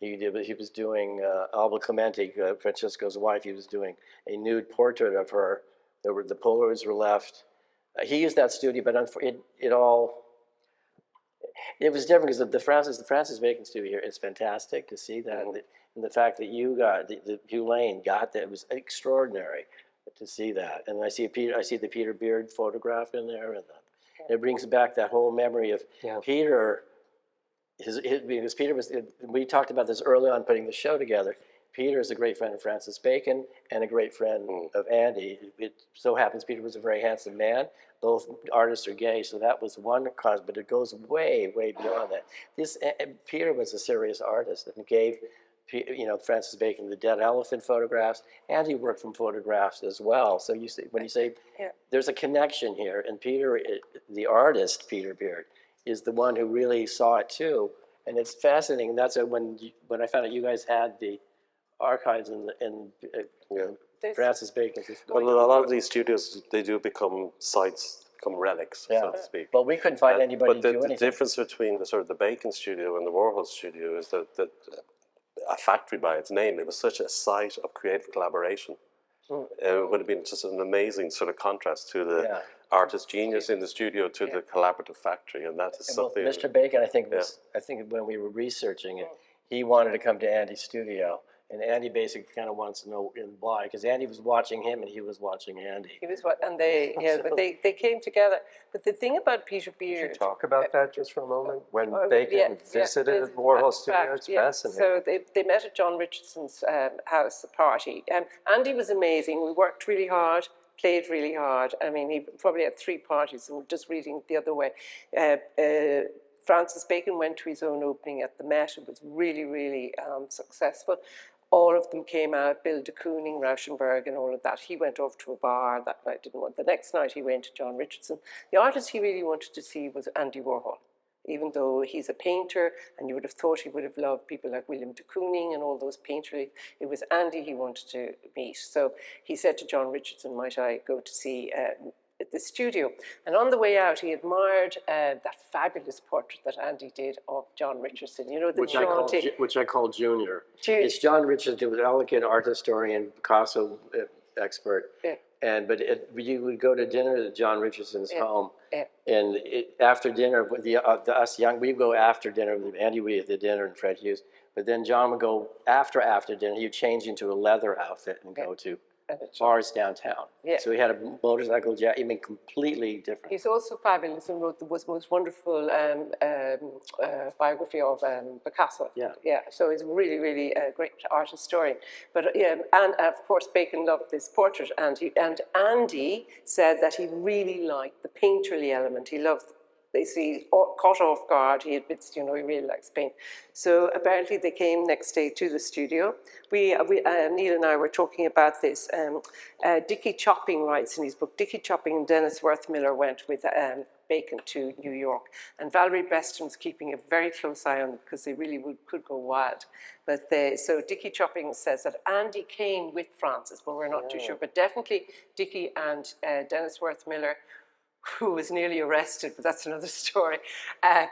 He was doing, Alba Clemente, Francesco's wife, he was doing a nude portrait of her. The Polaroids were left. He used that studio, but it was different because the Francis Bacon studio here is fantastic to see that. And the fact that Hugh Lane got that, it was extraordinary to see that. And I see the Peter Beard photograph in there, and it brings back that whole memory of Peter. Because Peter we talked about this early on putting the show together. Peter is a great friend of Francis Bacon and a great friend of Andy. It so happens Peter was a very handsome man. Both artists are gay, so that was one cause, but it goes way, way beyond that. Peter was a serious artist and gave Francis Bacon the dead elephant photographs, and he worked from photographs as well. So when you say there's a connection here, and Peter, the artist, Peter Beard, is the one who really saw it too. And it's fascinating. That's when I found out you guys had the archives in There's- Francis Bacon's. Well, a lot of these studios, they do become sites, become relics, so to speak. But we couldn't find anybody But to do the anything. difference between the sort of the Bacon studio and the Warhol studio is that a factory by its name, it was such a site of creative collaboration. It would have been just an amazing sort of contrast to the artist genius in the studio to the collaborative factory, and that is something. Mr. Bacon, I think when we were researching it, he wanted to come to Andy's studio, and Andy basically kind of wants to know why, because Andy was watching him and he was watching Andy. He was what, and but they came together. But the thing about Peter Beard. Talk about that just for a moment. When Oh, Bacon visited Warhol Studio, it's fascinating. So they met at John Richardson's house, a party. Andy was amazing. We worked really hard, played really hard. I mean, he probably had 3 parties, and we're just reading the other way. Francis Bacon went to his own opening at the Met. It was really, really successful. All of them came out, Bill de Kooning, Rauschenberg, and all of that. He went off to a bar that night, didn't want. The next night he went to John Richardson. The artist he really wanted to see was Andy Warhol, even though he's a painter, and you would have thought he would have loved people like William de Kooning and all those painters. It was Andy he wanted to meet. So he said to John Richardson, might I go to see at the studio? And on the way out, he admired that fabulous portrait that Andy did of John Richardson. You know, the jaunty. Which I call Junior. It's John Richardson, who was an elegant art historian, Picasso expert. Yeah. But you would go to dinner at John Richardson's home, Yeah. and after dinner, with us young, we'd go after dinner. Andy would eat the dinner, and Fred Hughes. But then John would go after dinner. He'd change into a leather outfit and go to bars downtown. Yeah. So he had a motorcycle jacket. I mean, completely different. He's also fabulous and wrote the most wonderful biography of Picasso. Yeah. Yeah. So he's really, really a great art historian. But and of course Bacon loved this portrait, and Andy said that he really liked the painterly element. He loved. They see caught off guard. He admits, he really likes paint. So apparently they came next day to the studio. Neil and I were talking about this. Dickie Chopping writes in his book, Dickie Chopping and Dennis Worth Miller went with Bacon to New York. And Valerie Beston was keeping a very close eye on them because they really could go wild. But so Dickie Chopping says that Andy came with Francis, but we're not too sure. But definitely Dickie and Dennis Worth Miller, who was nearly arrested, but that's another story,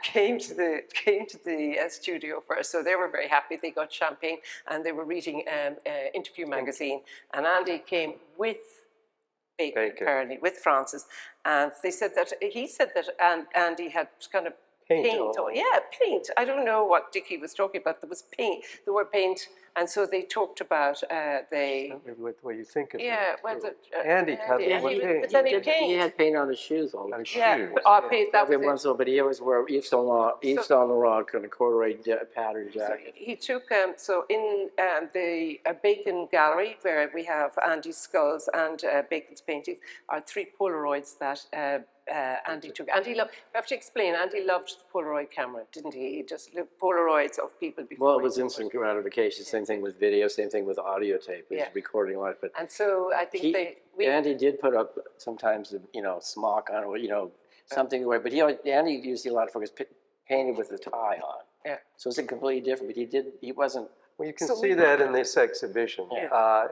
came to the studio first. So they were very happy. They got champagne and they were reading Interview magazine. And Andy came with Bacon, apparently, with Francis. And he said that Andy had kind of paint. Paint. I don't know what Dickie was talking about. There was paint. There were paint. And so they talked about Maybe with what you think of yeah, it. well, Andy cut Andy, with paint. but then he had paint on his shoes all the time. Yeah, but paint, that Every was once in a while, but he always wore Yves Saint Laurent kind of corduroy pattern jacket. He took, so in the Bacon gallery, where we have Andy's skulls and Bacon's paintings, are 3 Polaroids that Andy took. Andy loved, you have to explain, Andy loved the Polaroid camera, didn't he? He just loved Polaroids of people before. Well, it was instant gratification. Same thing with video, same thing with audio tape. It was recording live. But and so I think Andy did put up sometimes, smock on, something where, but Andy used a lot of focus painted with the tie on. Yeah. So it's completely different, but he wasn't. Well, you can see that in this exhibition. Yeah.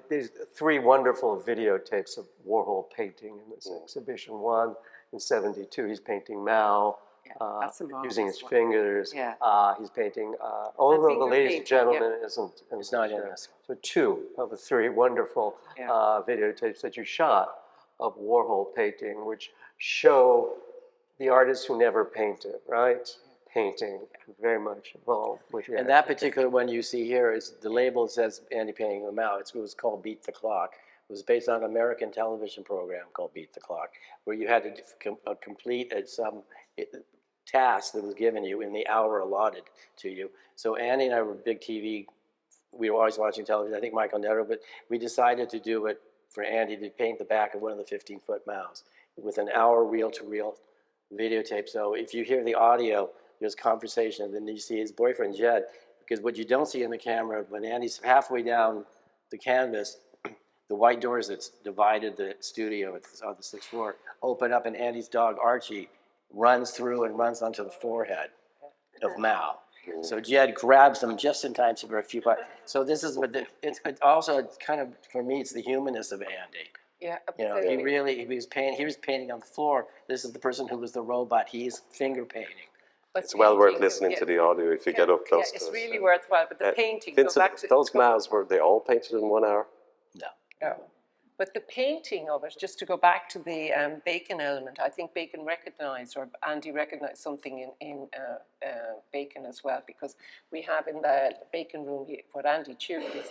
There's 3 wonderful videotapes of Warhol painting in this exhibition. One in '72, he's painting Mao, using his fingers. Yeah. He's painting, although the Ladies and Gentlemen isn't. It's not in this. So 2 of the 3 wonderful videotapes that you shot of Warhol painting, which show the artist who never painted, right? Painting very much involved with the And that particular one you see here is the label says Andy painting them out. It was called Beat the Clock. It was based on an American television program called Beat the Clock, where you had to complete some task that was given you in the hour allotted to you. So Andy and I were big TV. We were always watching television. I think Michael Netto, but we decided to do it for Andy to paint the back of one of the 15-foot Maos with an hour reel-to-reel videotape. So if you hear the audio, there's conversation, and then you see his boyfriend, Jed, because what you don't see in the camera, when Andy's halfway down the canvas, the white doors that divided the studio on the 6th floor open up, and Andy's dog, Archie, runs through and runs onto the forehead of Mao. So Jed grabs them just in time for a few parts. So this is what it's also it's kind of, for me, it's the humanness of Andy. Yeah, You know, absolutely. he was painting on the floor. This is the person who was the robot. He's finger painting. But It's well worth painting, listening to the audio if you get up close to it. it's really worthwhile. But the painting, Vincent, go back to those mouths, were they all painted in 1 hour? No. No. But the painting of it, just to go back to the Bacon element, I think Bacon recognised, or Andy recognised something in Bacon as well, because we have in the Bacon room what Andy cheerfully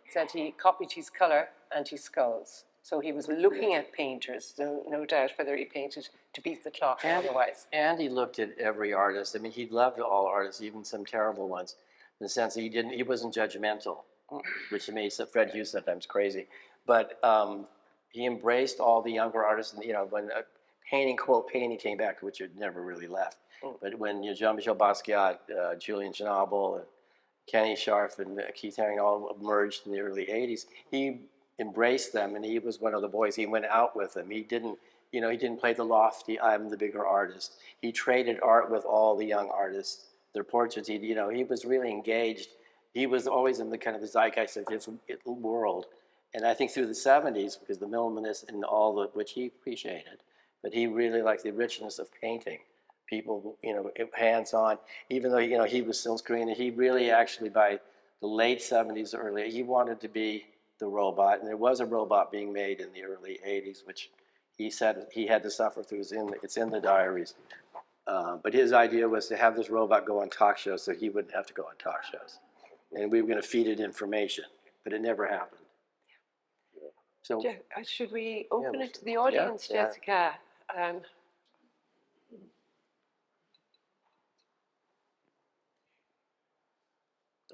said he copied his colour and his skulls. So he was looking at painters, no doubt, whether he painted to beat the clock or otherwise. Andy looked at every artist. I mean, he loved all artists, even some terrible ones, in the sense that he wasn't judgmental, which made Fred Hughes sometimes crazy. But he embraced all the younger artists. And, you know, when painting came back, which had never really left. But when Jean-Michel Basquiat, Julian Schnabel, and Kenny Scharf, and Keith Haring all emerged in the early 80s, he embraced them, and he was one of the boys. He went out with them. He didn't play the lofty, I'm the bigger artist. He traded art with all the young artists, their portraits. He was really engaged. He was always in the kind of the zeitgeist of his world. And I think through the 70s, because the Millmanist and all the, which he appreciated, but he really liked the richness of painting. People, hands-on, even though, he was still screening, he really actually, by the late 70s, early, he wanted to be the robot. And there was a robot being made in the early 80s, which he said he had to suffer through. It's in the diaries. But his idea was to have this robot go on talk shows so he wouldn't have to go on talk shows. And we were going to feed it information, but it never happened. So, should we open it to the audience, Jessica?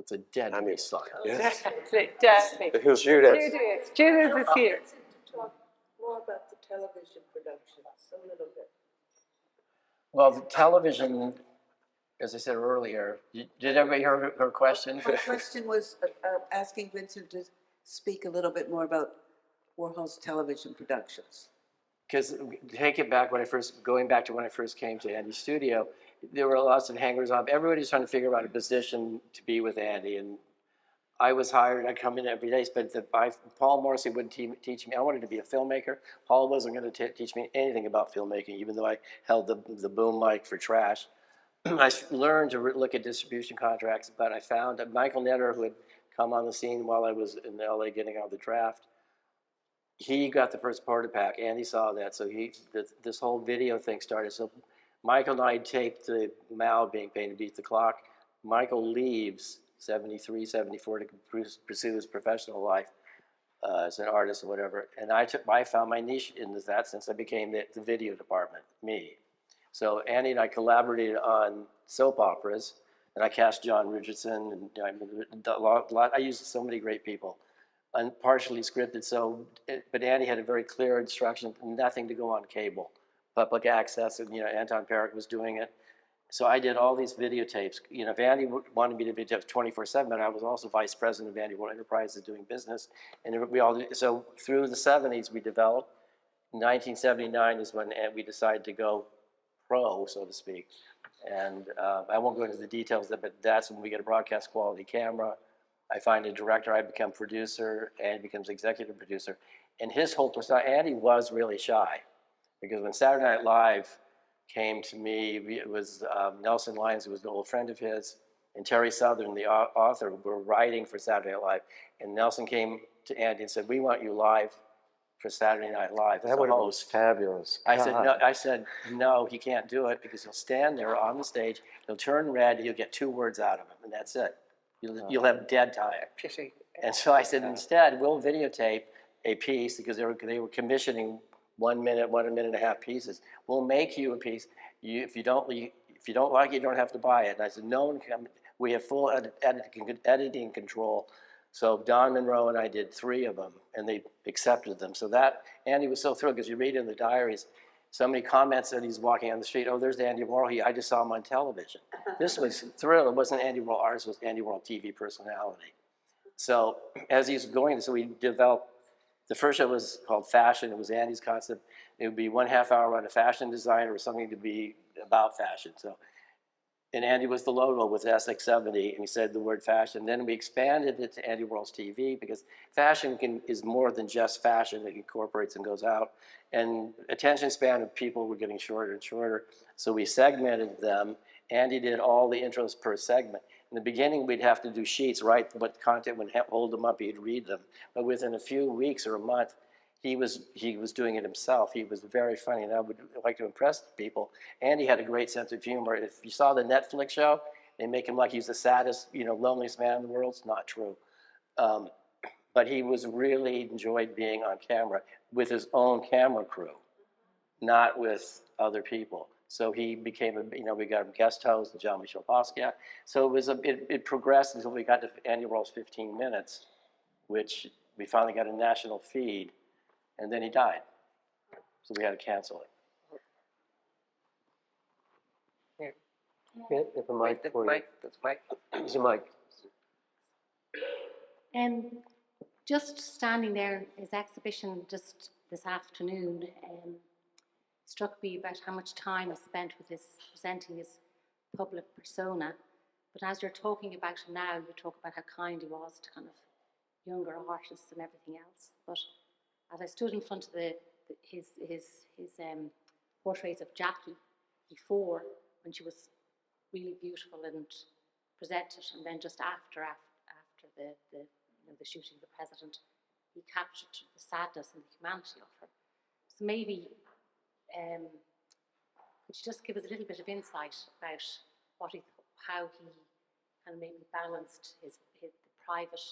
it's a dead song. Yes. Definitely. Who's Judith? Judith is here. Talk more about the television productions a little bit. Well, the television, as I said earlier, did everybody hear her question? My question was asking Vincent to speak a little bit more about Warhol's television productions. Because take it back going back to when I first came to Andy's studio, there were lots of hangers on. Everybody's trying to figure out a position to be with Andy, and I was hired. I'd come in every day, but Paul Morrissey wouldn't teach me. I wanted to be a filmmaker. Paul wasn't going to teach me anything about filmmaking, even though I held the boom mic for trash. I learned to look at distribution contracts, but I found that Michael Netter, who had come on the scene while I was in LA getting out of the draft, he got the first party pack. Andy saw that, so this whole video thing started. So Michael and I taped the Mao being painted, Beat the Clock. Michael leaves 73, 74 to pursue his professional life as an artist or whatever. And I found my niche in that since I became the video department, me. So Andy and I collaborated on soap operas, and I cast John Richardson, and I used so many great people. And partially scripted, but Andy had a very clear instruction, nothing to go on cable. Public access, and Anton Perrick was doing it. So I did all these videotapes. If Andy wanted me to videotape 24/7, but I was also vice president of Andy Warhol Enterprises doing business. And so through the 70s we developed. 1979 is when we decided to go pro, so to speak. And I won't go into the details, but that's when we get a broadcast quality camera. I find a director, I become producer, and becomes executive producer. And his whole persona, Andy was really shy. Because when Saturday Night Live came to me, it was Nelson Lyons, who was an old friend of his, and Terry Southern, the author, were writing for Saturday Night Live. And Nelson came to Andy and said, "We want you live for Saturday Night Live." That would have been fabulous. I said, no, he can't do it because he'll stand there on the stage, he'll turn red, you'll get 2 words out of him, and that's it. You'll have dead time. And so I said, instead, we'll videotape a piece because they were commissioning 1 minute, 1.5 minute pieces. We'll make you a piece. If you don't like it, you don't have to buy it. And I said, no one can. We have full editing control. So Don Monroe and I did 3 of them, and they accepted them. So that Andy was so thrilled because you read in the diaries, somebody comments that he's walking on the street. Oh, there's Andy Warhol. I just saw him on television. This was thrill. It wasn't Andy Warhol artist. It was Andy Warhol TV personality. So as he's going, so we developed. The first show was called Fashion. It was Andy's concept. It would be 1/2 hour on a fashion designer or something to be about fashion. So and Andy was the logo with SX70, and he said the word fashion. Then we expanded it to Andy Warhol's TV because fashion is more than just fashion. It incorporates and goes out. And attention span of people were getting shorter and shorter, so we segmented them. Andy did all the intros per segment. In the beginning, we'd have to do sheets, write what content would hold them up, he'd read them. But within a few weeks or a month, he was doing it himself. He was very funny, and I would like to impress people. Andy had a great sense of humor. If you saw the Netflix show, they make him like he's the saddest, loneliest man in the world. It's not true. But he was really enjoyed being on camera with his own camera crew, not with other people. So he became we got him guest host, Jean-Michel Basquiat. So it progressed until we got to Andy Warhol's 15 Minutes, which we finally got a national feed. And then he died, so we had to cancel it. Yeah, if a mic for you. That's Mike. There's a mic. Just standing there in his exhibition just this afternoon, struck me about how much time was spent with his presenting his public persona. But as you're talking about him now, you talk about how kind he was to kind of younger artists and everything else. But as I stood in front of his portraits of Jackie before, when she was really beautiful and presented, and then just after the shooting of the president, he captured the sadness and the humanity of her. So maybe could you just give us a little bit of insight about how he kind of maybe balanced the private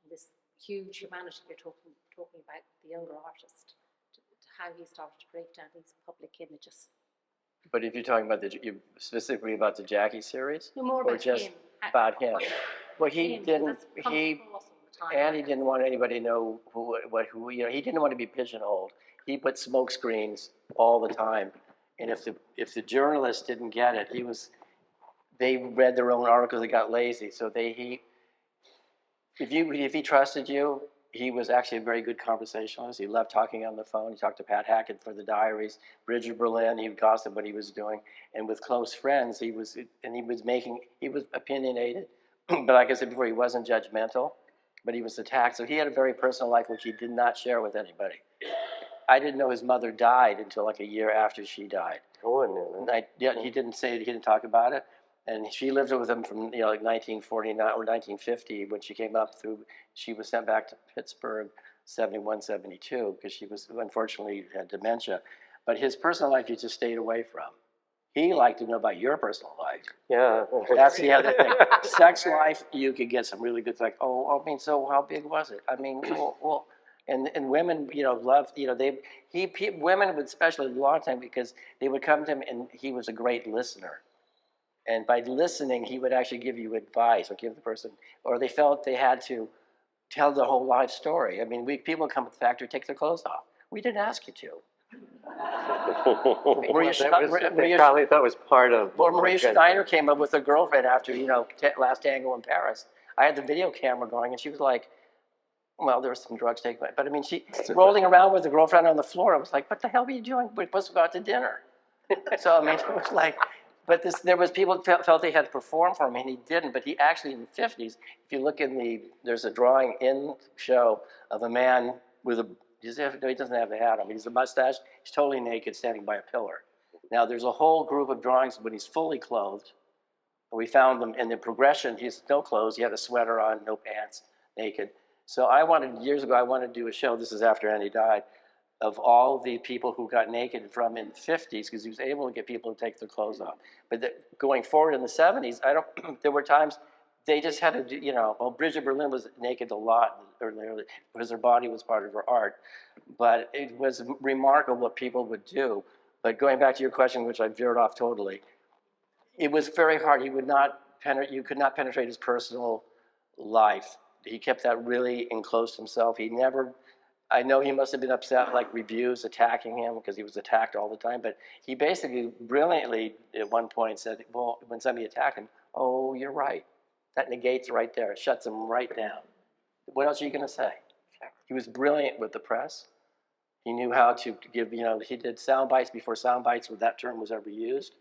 and this huge humanity you're talking about, the younger artist, to how he started to break down these public images. But if you're talking about specifically about the Jackie series, No, more or about just him. about him? Well, he Him, didn't. that's come across all the time. Andy didn't want anybody to know who. He didn't want to be pigeonholed. He put smoke screens all the time, and if the journalists didn't get it, they read their own articles. They got lazy, so if he trusted you, he was actually a very good conversationalist. He loved talking on the phone. He talked to Pat Hackett for the diaries, Bridget Berlin. He would gossip what he was doing, and with close friends, he was opinionated. But like I said before, he wasn't judgmental, but he was attacked. So he had a very personal life which he did not share with anybody. I didn't know his mother died until like a year after she died. Oh, I knew that. He didn't say it. He didn't talk about it. And she lived with him from like 1949 or 1950 when she came up through. She was sent back to Pittsburgh, 71, 72, because she was unfortunately had dementia. But his personal life, he just stayed away from. He liked to know about your personal life. Yeah. That's the other thing. Sex life, you could get some really good, like, so how big was it? I mean, well, and women, loved, women would, especially a long time, because they would come to him and he was a great listener. And by listening, he would actually give you advice or give the person, or they felt they had to tell the whole life story. I mean, people come to the factory, take their clothes off. We didn't ask you to. They probably thought it was part of. Or Maria Schneider came up with her girlfriend after, Last Tango in Paris. I had the video camera going, and she was like, well, there was some drugs taken, but I mean, she rolling around with the girlfriend on the floor. I was like, what the hell were you doing? We're supposed to go out to dinner. So, I mean, it was like, but there was people who felt they had to perform for him, and he didn't. But he actually, in the 50s, if you look there's a drawing in the show of a man with he doesn't have the hat on, he's a mustache, he's totally naked, standing by a pillar. Now, there's a whole group of drawings when he's fully clothed. We found them in the progression. He's no clothes, he had a sweater on, no pants, naked. So years ago, I wanted to do a show, this is after Andy died, of all the people who got naked from in the 50s, because he was able to get people to take their clothes off. But going forward in the 70s, there were times they just had to do, Bridget Berlin was naked a lot earlier because her body was part of her art. But it was remarkable what people would do. But going back to your question, which I veered off totally, it was very hard. You could not penetrate his personal life. He kept that really enclosed himself. I know he must have been upset, like reviews attacking him because he was attacked all the time, but he basically brilliantly at one point said, well, when somebody attacked him, oh, you're right. That negates right there. It shuts him right down. What else are you going to say? He was brilliant with the press. He knew how to give, he did sound bites before sound bites, where that term was ever used.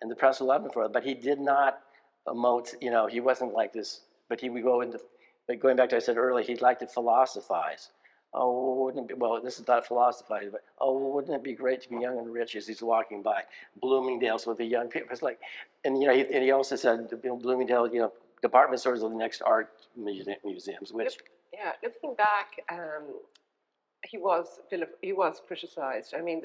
and the press will love him for it. But he did not emote, you know, he wasn't like this. But he would go into, but going back to what I said earlier, he'd like to philosophize. Oh, wouldn't it be, well, this is not philosophizing, but oh, wouldn't it be great to be young and rich as he's walking by Bloomingdale's with the young people? It's like, and you know, he also said, you know, Bloomingdale, you know, department stores are the next art museums, which. Yeah, looking back, he was criticised. I mean,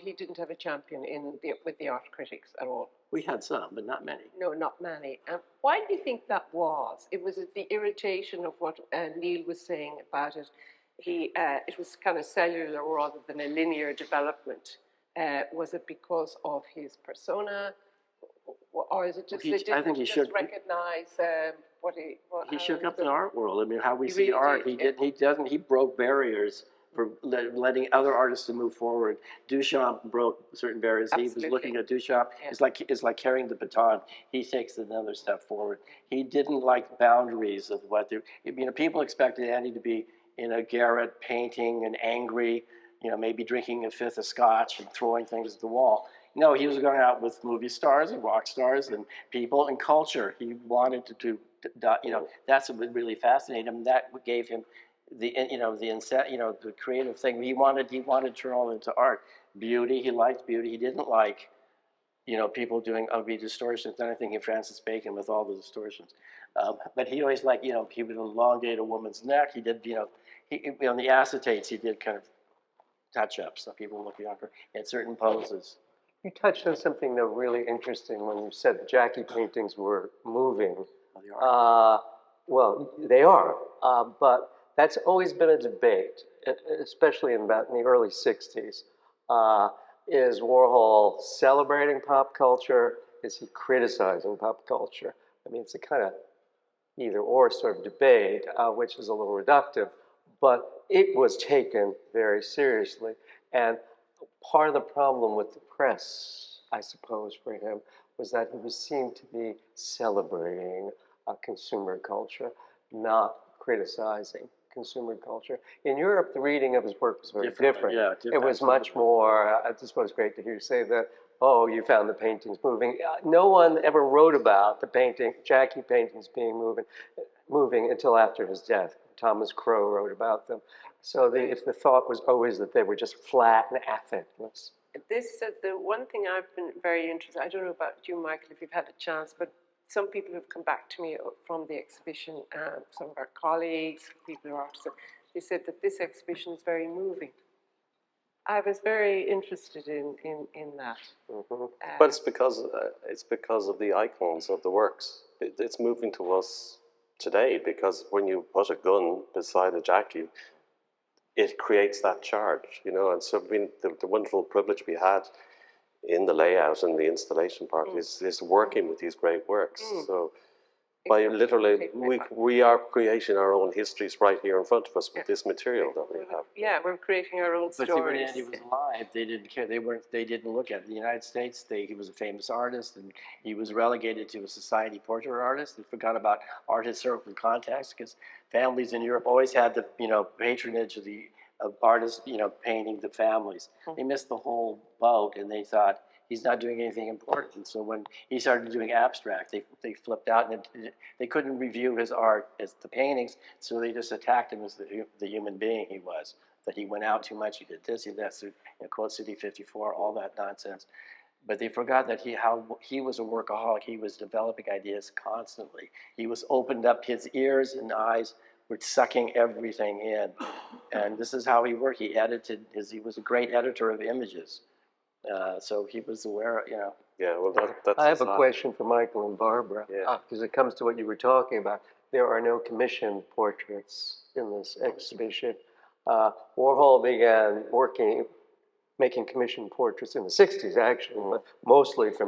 he didn't have a champion with the art critics at all. We had some, but not many. No, not many. Why do you think that was? Was it the irritation of what Neil was saying about it? It was kind of cellular rather than a linear development. Was it because of his persona, or is it just I think he should recognize what he shook up the art world. I mean, how we see art. He broke barriers for letting other artists to move forward. Duchamp broke certain barriers. Absolutely. He was looking at Duchamp. Yeah. It's like carrying the baton. He takes another step forward. He didn't like boundaries of what people expected Andy to be in a garret painting and angry, you know, maybe drinking a fifth of scotch and throwing things at the wall. No, he was going out with movie stars and rock stars and people and culture. He wanted to you know, that's what really fascinated him. That gave him the creative thing. He wanted to turn all into art. Beauty, he liked beauty. He didn't like, you know, people doing ugly distortions. Then I think of Francis Bacon with all the distortions. But he always liked, you know, he would elongate a woman's neck. He did, you know, on the acetates, he did kind of touch-ups so people look younger in certain poses. You touched on something, though, really interesting when you said the Jackie paintings were moving. Oh, they are. Well, they are, but that's always been a debate, especially in the early 60s. Is Warhol celebrating pop culture? Is he criticizing pop culture? I mean, it's a kind of either or sort of debate, which is a little reductive, but it was taken very seriously. And part of the problem with the press, I suppose, for him, was that he was seen to be celebrating consumer culture, not criticizing consumer culture. In Europe, the reading of his work was very different. Yeah, it was much more, I just was great to hear you say that, oh, you found the paintings moving. No one ever wrote about the Jackie paintings being moving until after his death. Thomas Crow wrote about them. So if the thought was always that they were just flat and affectless. The one thing I've been very interested, I don't know about you, Michael, if you've had a chance, but some people have come back to me from the exhibition, some of our colleagues, people who are artists, they said that this exhibition is very moving. I was very interested in that. Mm-hmm. But it's because of the icons of the works. It's moving to us today because when you put a gun beside a Jackie, it creates that charge, you know. And so, I mean, the wonderful privilege we had in the layout and the installation part is working with these great works. So, by literally, we are creating our own histories right here in front of us with this material that we have. Yeah, we're creating our own stories. But when Andy was alive, they didn't care. They didn't look at it. In the United States, he was a famous artist, and he was relegated to a society portrait artist. They forgot about art historical context because families in Europe always had the, you know, patronage of artists, you know, painting the families. They missed the whole boat, and they thought he's not doing anything important. So when he started doing abstract, they flipped out, and they couldn't review his art as the paintings, so they just attacked him as the human being he was. That he went out too much, he did this, he did that, you know, quote City 54, all that nonsense. But they forgot that he was a workaholic. He was developing ideas constantly. He was opened up, his ears and eyes were sucking everything in. And this is how he worked. He was a great editor of images. So he was aware, you know. Yeah, well, that's. I have a question for Michael and Barbara, Yeah. because it comes to what you were talking about. There are no commissioned portraits in this exhibition. Warhol began making commissioned portraits in the 60s, actually, but mostly as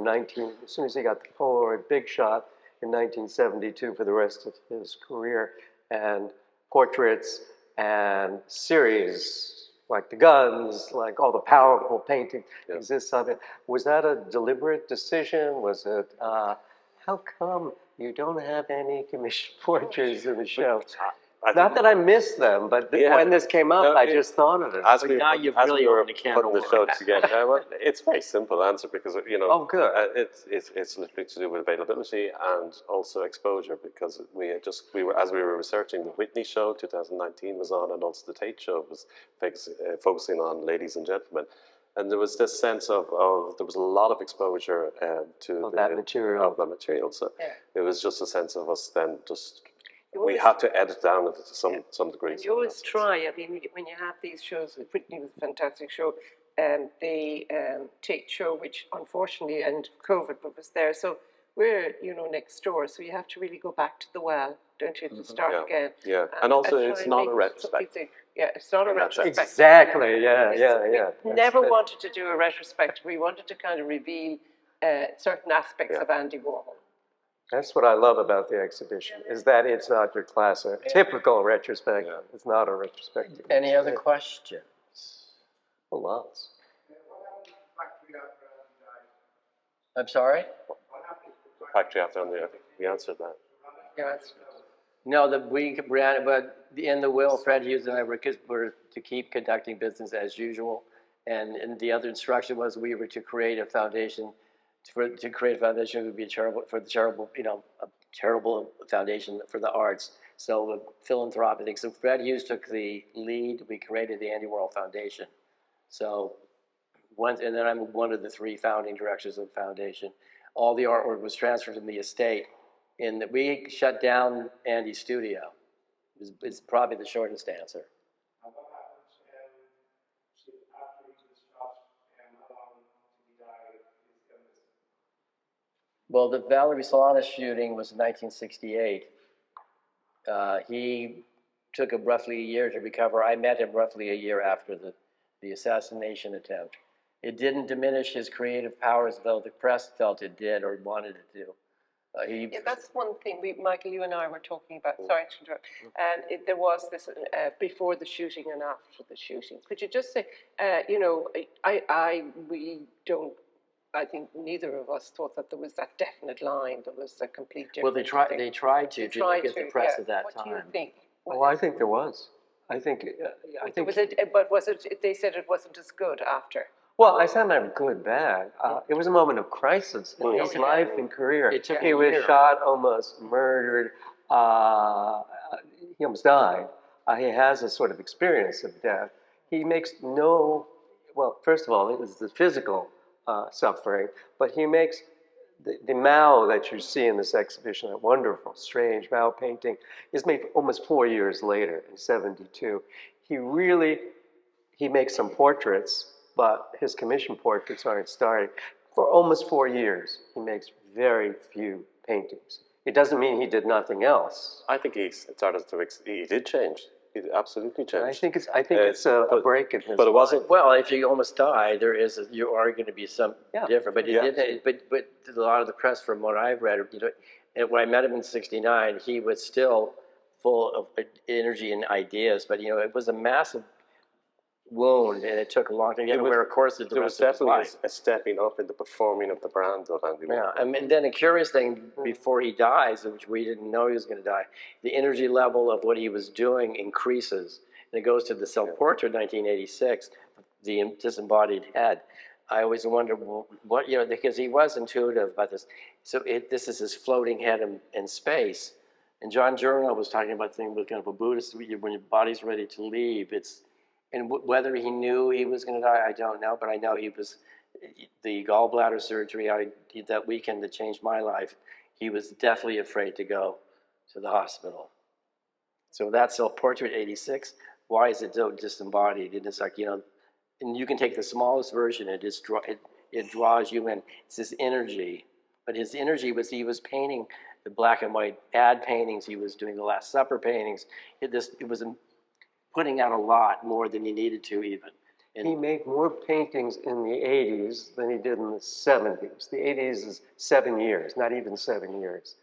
soon as he got the Polaroid Big Shot in 1972 for the rest of his career. And portraits and series, like the guns, like all the powerful painting exists of it. Was that a deliberate decision? Was it, how come you don't have any commissioned portraits in the show? Not that I missed them, but Yeah. when this came up, No, I just thought of it. As But we now put- you've as really we were opened a can putting of the show worms. together, well, it's a very simple answer because Oh, good. It's literally to do with availability and also exposure because we were as we were researching the Whitney show 2019 was on and also the Tate show was focusing on ladies and gentlemen. And there was this sense of there was a lot of exposure to that material. of the material. So it was just a sense of us then just we always- had to edit down it to some degree. And you always try. I mean, when you have these shows, Whitney was a fantastic show. The Tate show, which unfortunately ended COVID, but was there. So we're next door. So you have to really go back to the well, don't you, to start Yeah. again. Yeah, and also try it's and not a make retrospect. something- Yeah, it's not a retrospect. Exactly, yeah. Never wanted to do a retrospective. We wanted to kind of reveal certain aspects of Andy Warhol. That's what I love about the exhibition, is that it's not your classic, typical retrospective. Yeah. It's not a retrospective. Any other questions? Oh, lots. I'm sorry? Factory after, I think we answered that. Yes. No, we ran, but in the will, Fred Hughes and I were to keep conducting business as usual. And the other instruction was we were to create a foundation. To create a foundation would be a charitable foundation for the arts. So philanthropic. So Fred Hughes took the lead. We created the Andy Warhol Foundation. So and then I'm one of the 3 founding directors of the foundation. All the artwork was transferred from the estate. And we shut down Andy's studio. It's probably the shortest answer. Well, the Valerie Solanas shooting was in 1968. He took roughly a year to recover. I met him roughly a year after the assassination attempt. It didn't diminish his creative powers, though the press felt it did or wanted it to. Yeah, that's one thing. Michael, you and I were talking about. Sorry to interrupt. And there was this before the shooting and after the shooting. Could you just say, we don't. I think neither of us thought that there was that definite line. There was a complete difference. Well, they tried to get the press at that time. What do you think? Oh, I think there was. I think. Was it? But was it? They said it wasn't as good after. Well, I said not good, bad. It was a moment of crisis in his life and career. It took He a was year. shot, almost murdered. He almost died. He has a sort of experience of death. He makes well, first of all, it was the physical suffering, but he makes the Mao that you see in this exhibition, that wonderful, strange Mao painting, is made almost 4 years later, in 1972. He makes some portraits, but his commission portraits aren't starting. For almost 4 years, he makes very few paintings. It doesn't mean he did nothing else. I think he did change. He absolutely changed. I think it's a break in his but it life. wasn't. Well, if you almost die, you are going to be some different. But it didn't. But a lot of the press, from what I've read, and when I met him in '69, he was still full of energy and ideas. But it was a massive wound, and it took a long time. He had to wear a corset the rest of his life. There was definitely a stepping up in the performing of the brand of Andy Warhol. Yeah, and then a curious thing, before he dies, which we didn't know he was going to die, the energy level of what he was doing increases. And it goes to the self-portrait, 1986, the disembodied head. I always wonder, well, what, because he was intuitive about this. So this is his floating head in space. And John Journal was talking about things with kind of a Buddhist, when your body's ready to leave, and whether he knew he was going to die, I don't know, but I know he was, the gallbladder surgery I did that weekend that changed my life, he was deathly afraid to go to the hospital. So that self-portrait, 86, why is it so disembodied? And it's like, and you can take the smallest version, it draws you in. It's this energy, but his energy was, he was painting the black and white ad paintings, he was doing the Last Supper paintings, it was putting out a lot more than he needed to even. And he made more paintings in the 80s than he did in the 70s. The 80s is 7 years, not even 7 years.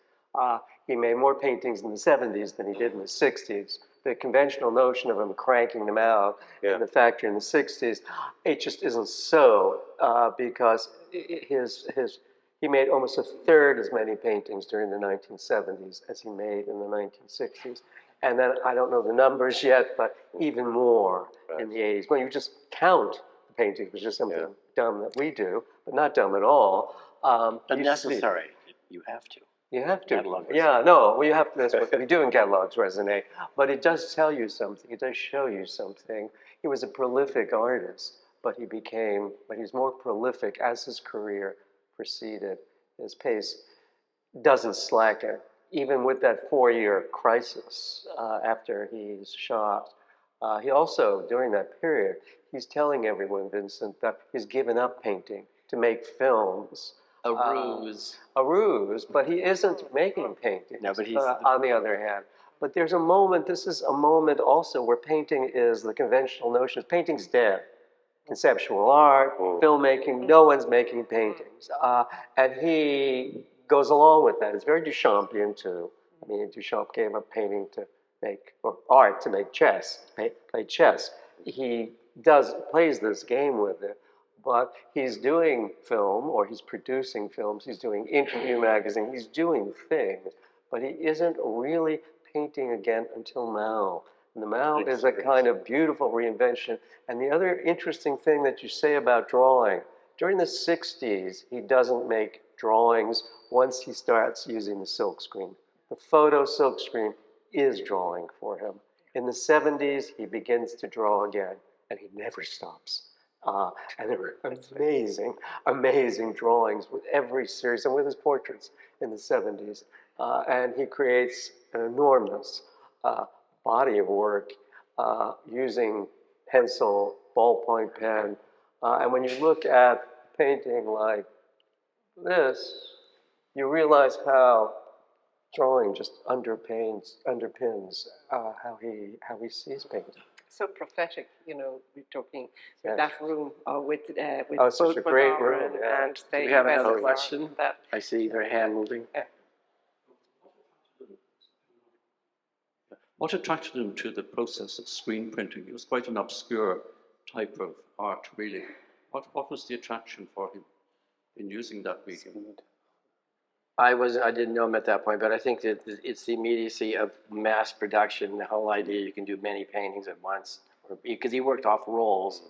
He made more paintings in the 70s than he did in the 60s. The conventional notion of him cranking them out in the factory in the 60s, it just isn't so, because he made almost a third as many paintings during the 1970s as he made in the 1960s. And then I don't know the numbers yet, but even more in the 80s. When you just count the paintings, which is something dumb that we do, but not dumb at all. But you necessary. You have to. You have to. Catalog Yeah, no, we have to, that's what we do in catalogs, raisonné. But it does tell you something. It does show you something. He was a prolific artist, but he's more prolific as his career proceeded. His pace doesn't slacken. Even with that 4-year crisis after he's shot, he also, during that period, he's telling everyone, Vincent, that he's given up painting to make films. A ruse. A ruse, but he isn't making paintings, No, but he's on the other hand. But there's a moment, this is a moment also where painting is the conventional notion. Painting's dead. Conceptual art, filmmaking, no one's making paintings. And he goes along with that. It's very Duchampian too. I mean, Duchamp gave up painting to make, or art to make chess, play chess. He plays this game with it, but he's doing film, or he's producing films, he's doing interview magazine, he's doing things, but he isn't really painting again until Mao. And the Mao is a kind of beautiful reinvention. And the other interesting thing that you say about drawing, during the 60s, he doesn't make drawings once he starts using the silkscreen. The photo silkscreen is drawing for him. In the 70s, he begins to draw again, and he never stops. And there were amazing, amazing drawings with every series, and with his portraits in the 70s. And he creates an enormous body of work using pencil, ballpoint pen. And when you look at painting like this, you realize how drawing just underpins how he sees painting. So prophetic, we're talking that room with Oh, it's such a great room, yeah. and Do they we have another invest question? that. I see their hand moving. What attracted him to the process of screen printing? It was quite an obscure type of art, really. What was the attraction for him in using that medium? I didn't know him at that point, but I think that it's the immediacy of mass production, the whole idea you can do many paintings at once. Because he worked off rolls,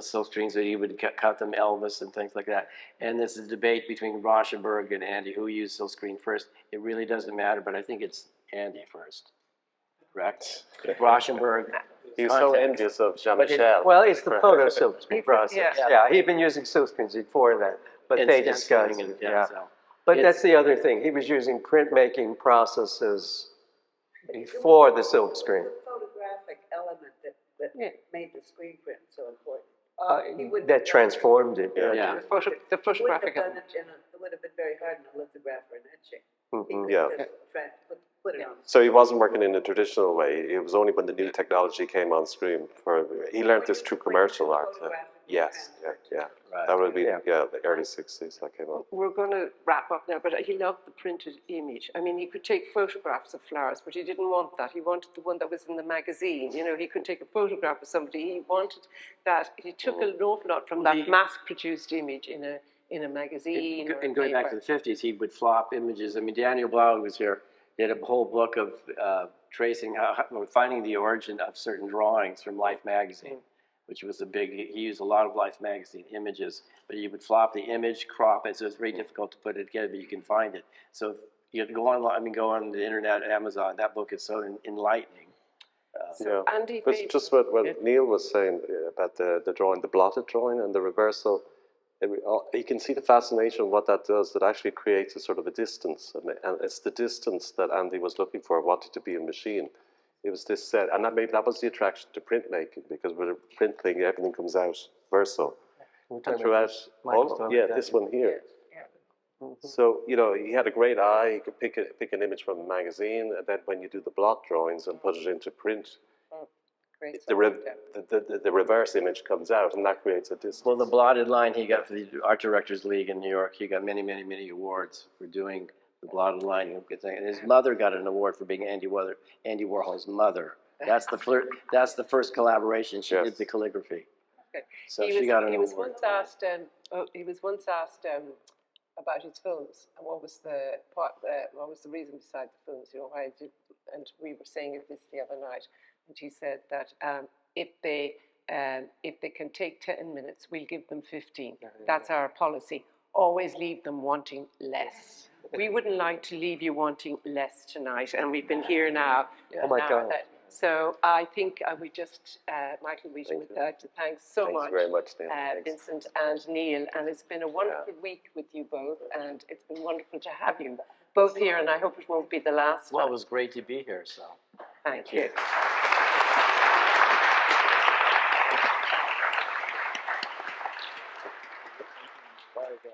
silk screens that he would cut them, Elvis and things like that. And this is a debate between Rauschenberg and Andy, who used silk screen first. It really doesn't matter, but I think it's Andy first. Correct? Rauschenberg. He was so envious of Jean-Michel. Well, it's the photo silkscreen process. Yeah, he'd been using silkscreens before that, but they discussed it. Yeah. But that's the other thing. He was using printmaking processes before the silkscreen. The photographic element that made the screen print so important. That transformed it. Yeah. The photographic It would have been very hard in a lithograph or an etching. Mm-hmm. He could just put it on. So he wasn't working in a traditional way. It was only when the new technology came on screen. He learned this through commercial art. Yes, yeah. Right. That would have been the early 60s that came on. We're going to wrap up now, but he loved the printed image. I mean, he could take photographs of flowers, but he didn't want that. He wanted the one that was in the magazine. He could take a photograph of somebody. He wanted that. He took an awful lot from that mass-produced image in a magazine. And going back to the 50s, he would flop images. I mean, Daniel Blau was here. He had a whole book of finding the origin of certain drawings from Life magazine, which was he used a lot of Life magazine images, but you would flop the image, crop it, so it's very difficult to put it together, but you can find it. So you have to go on the internet, Amazon. That book is so enlightening. Andy, but just what Neil was saying about the drawing, the blotted drawing and the reversal, you can see the fascination of what that does. It actually creates a sort of a distance, and it's the distance that Andy was looking for, wanted to be a machine. It was this set, and that was the attraction to printmaking, because with a printing, everything comes out verso. And throughout, this one here. So, he had a great eye. He could pick an image from a magazine, and then when you do the blot drawings and put it into print, the reverse image comes out, and that creates a distance. Well, the blotted line he got for the Art Directors League in New York, he got many, many, many awards for doing the blotted line. And his mother got an award for being Andy Warhol's mother. That's the first collaboration. She did the calligraphy. So she got an award. He was once asked about his films and what was the reason beside the films? You know, why did, and we were saying this the other night, and he said that if they can take 10 minutes, we'll give them 15. That's our policy. Always leave them wanting less. We wouldn't like to leave you wanting less tonight, and we've been here now. Oh my God. So I think we just, Michael, we would like to thank so Thanks much, very much, Neil. Vincent and Neil, and it's been a wonderful week with you both, and it's been wonderful to have you both here, and I hope it won't be the last Well, it one. was great to be here, so. Thank you. Very good.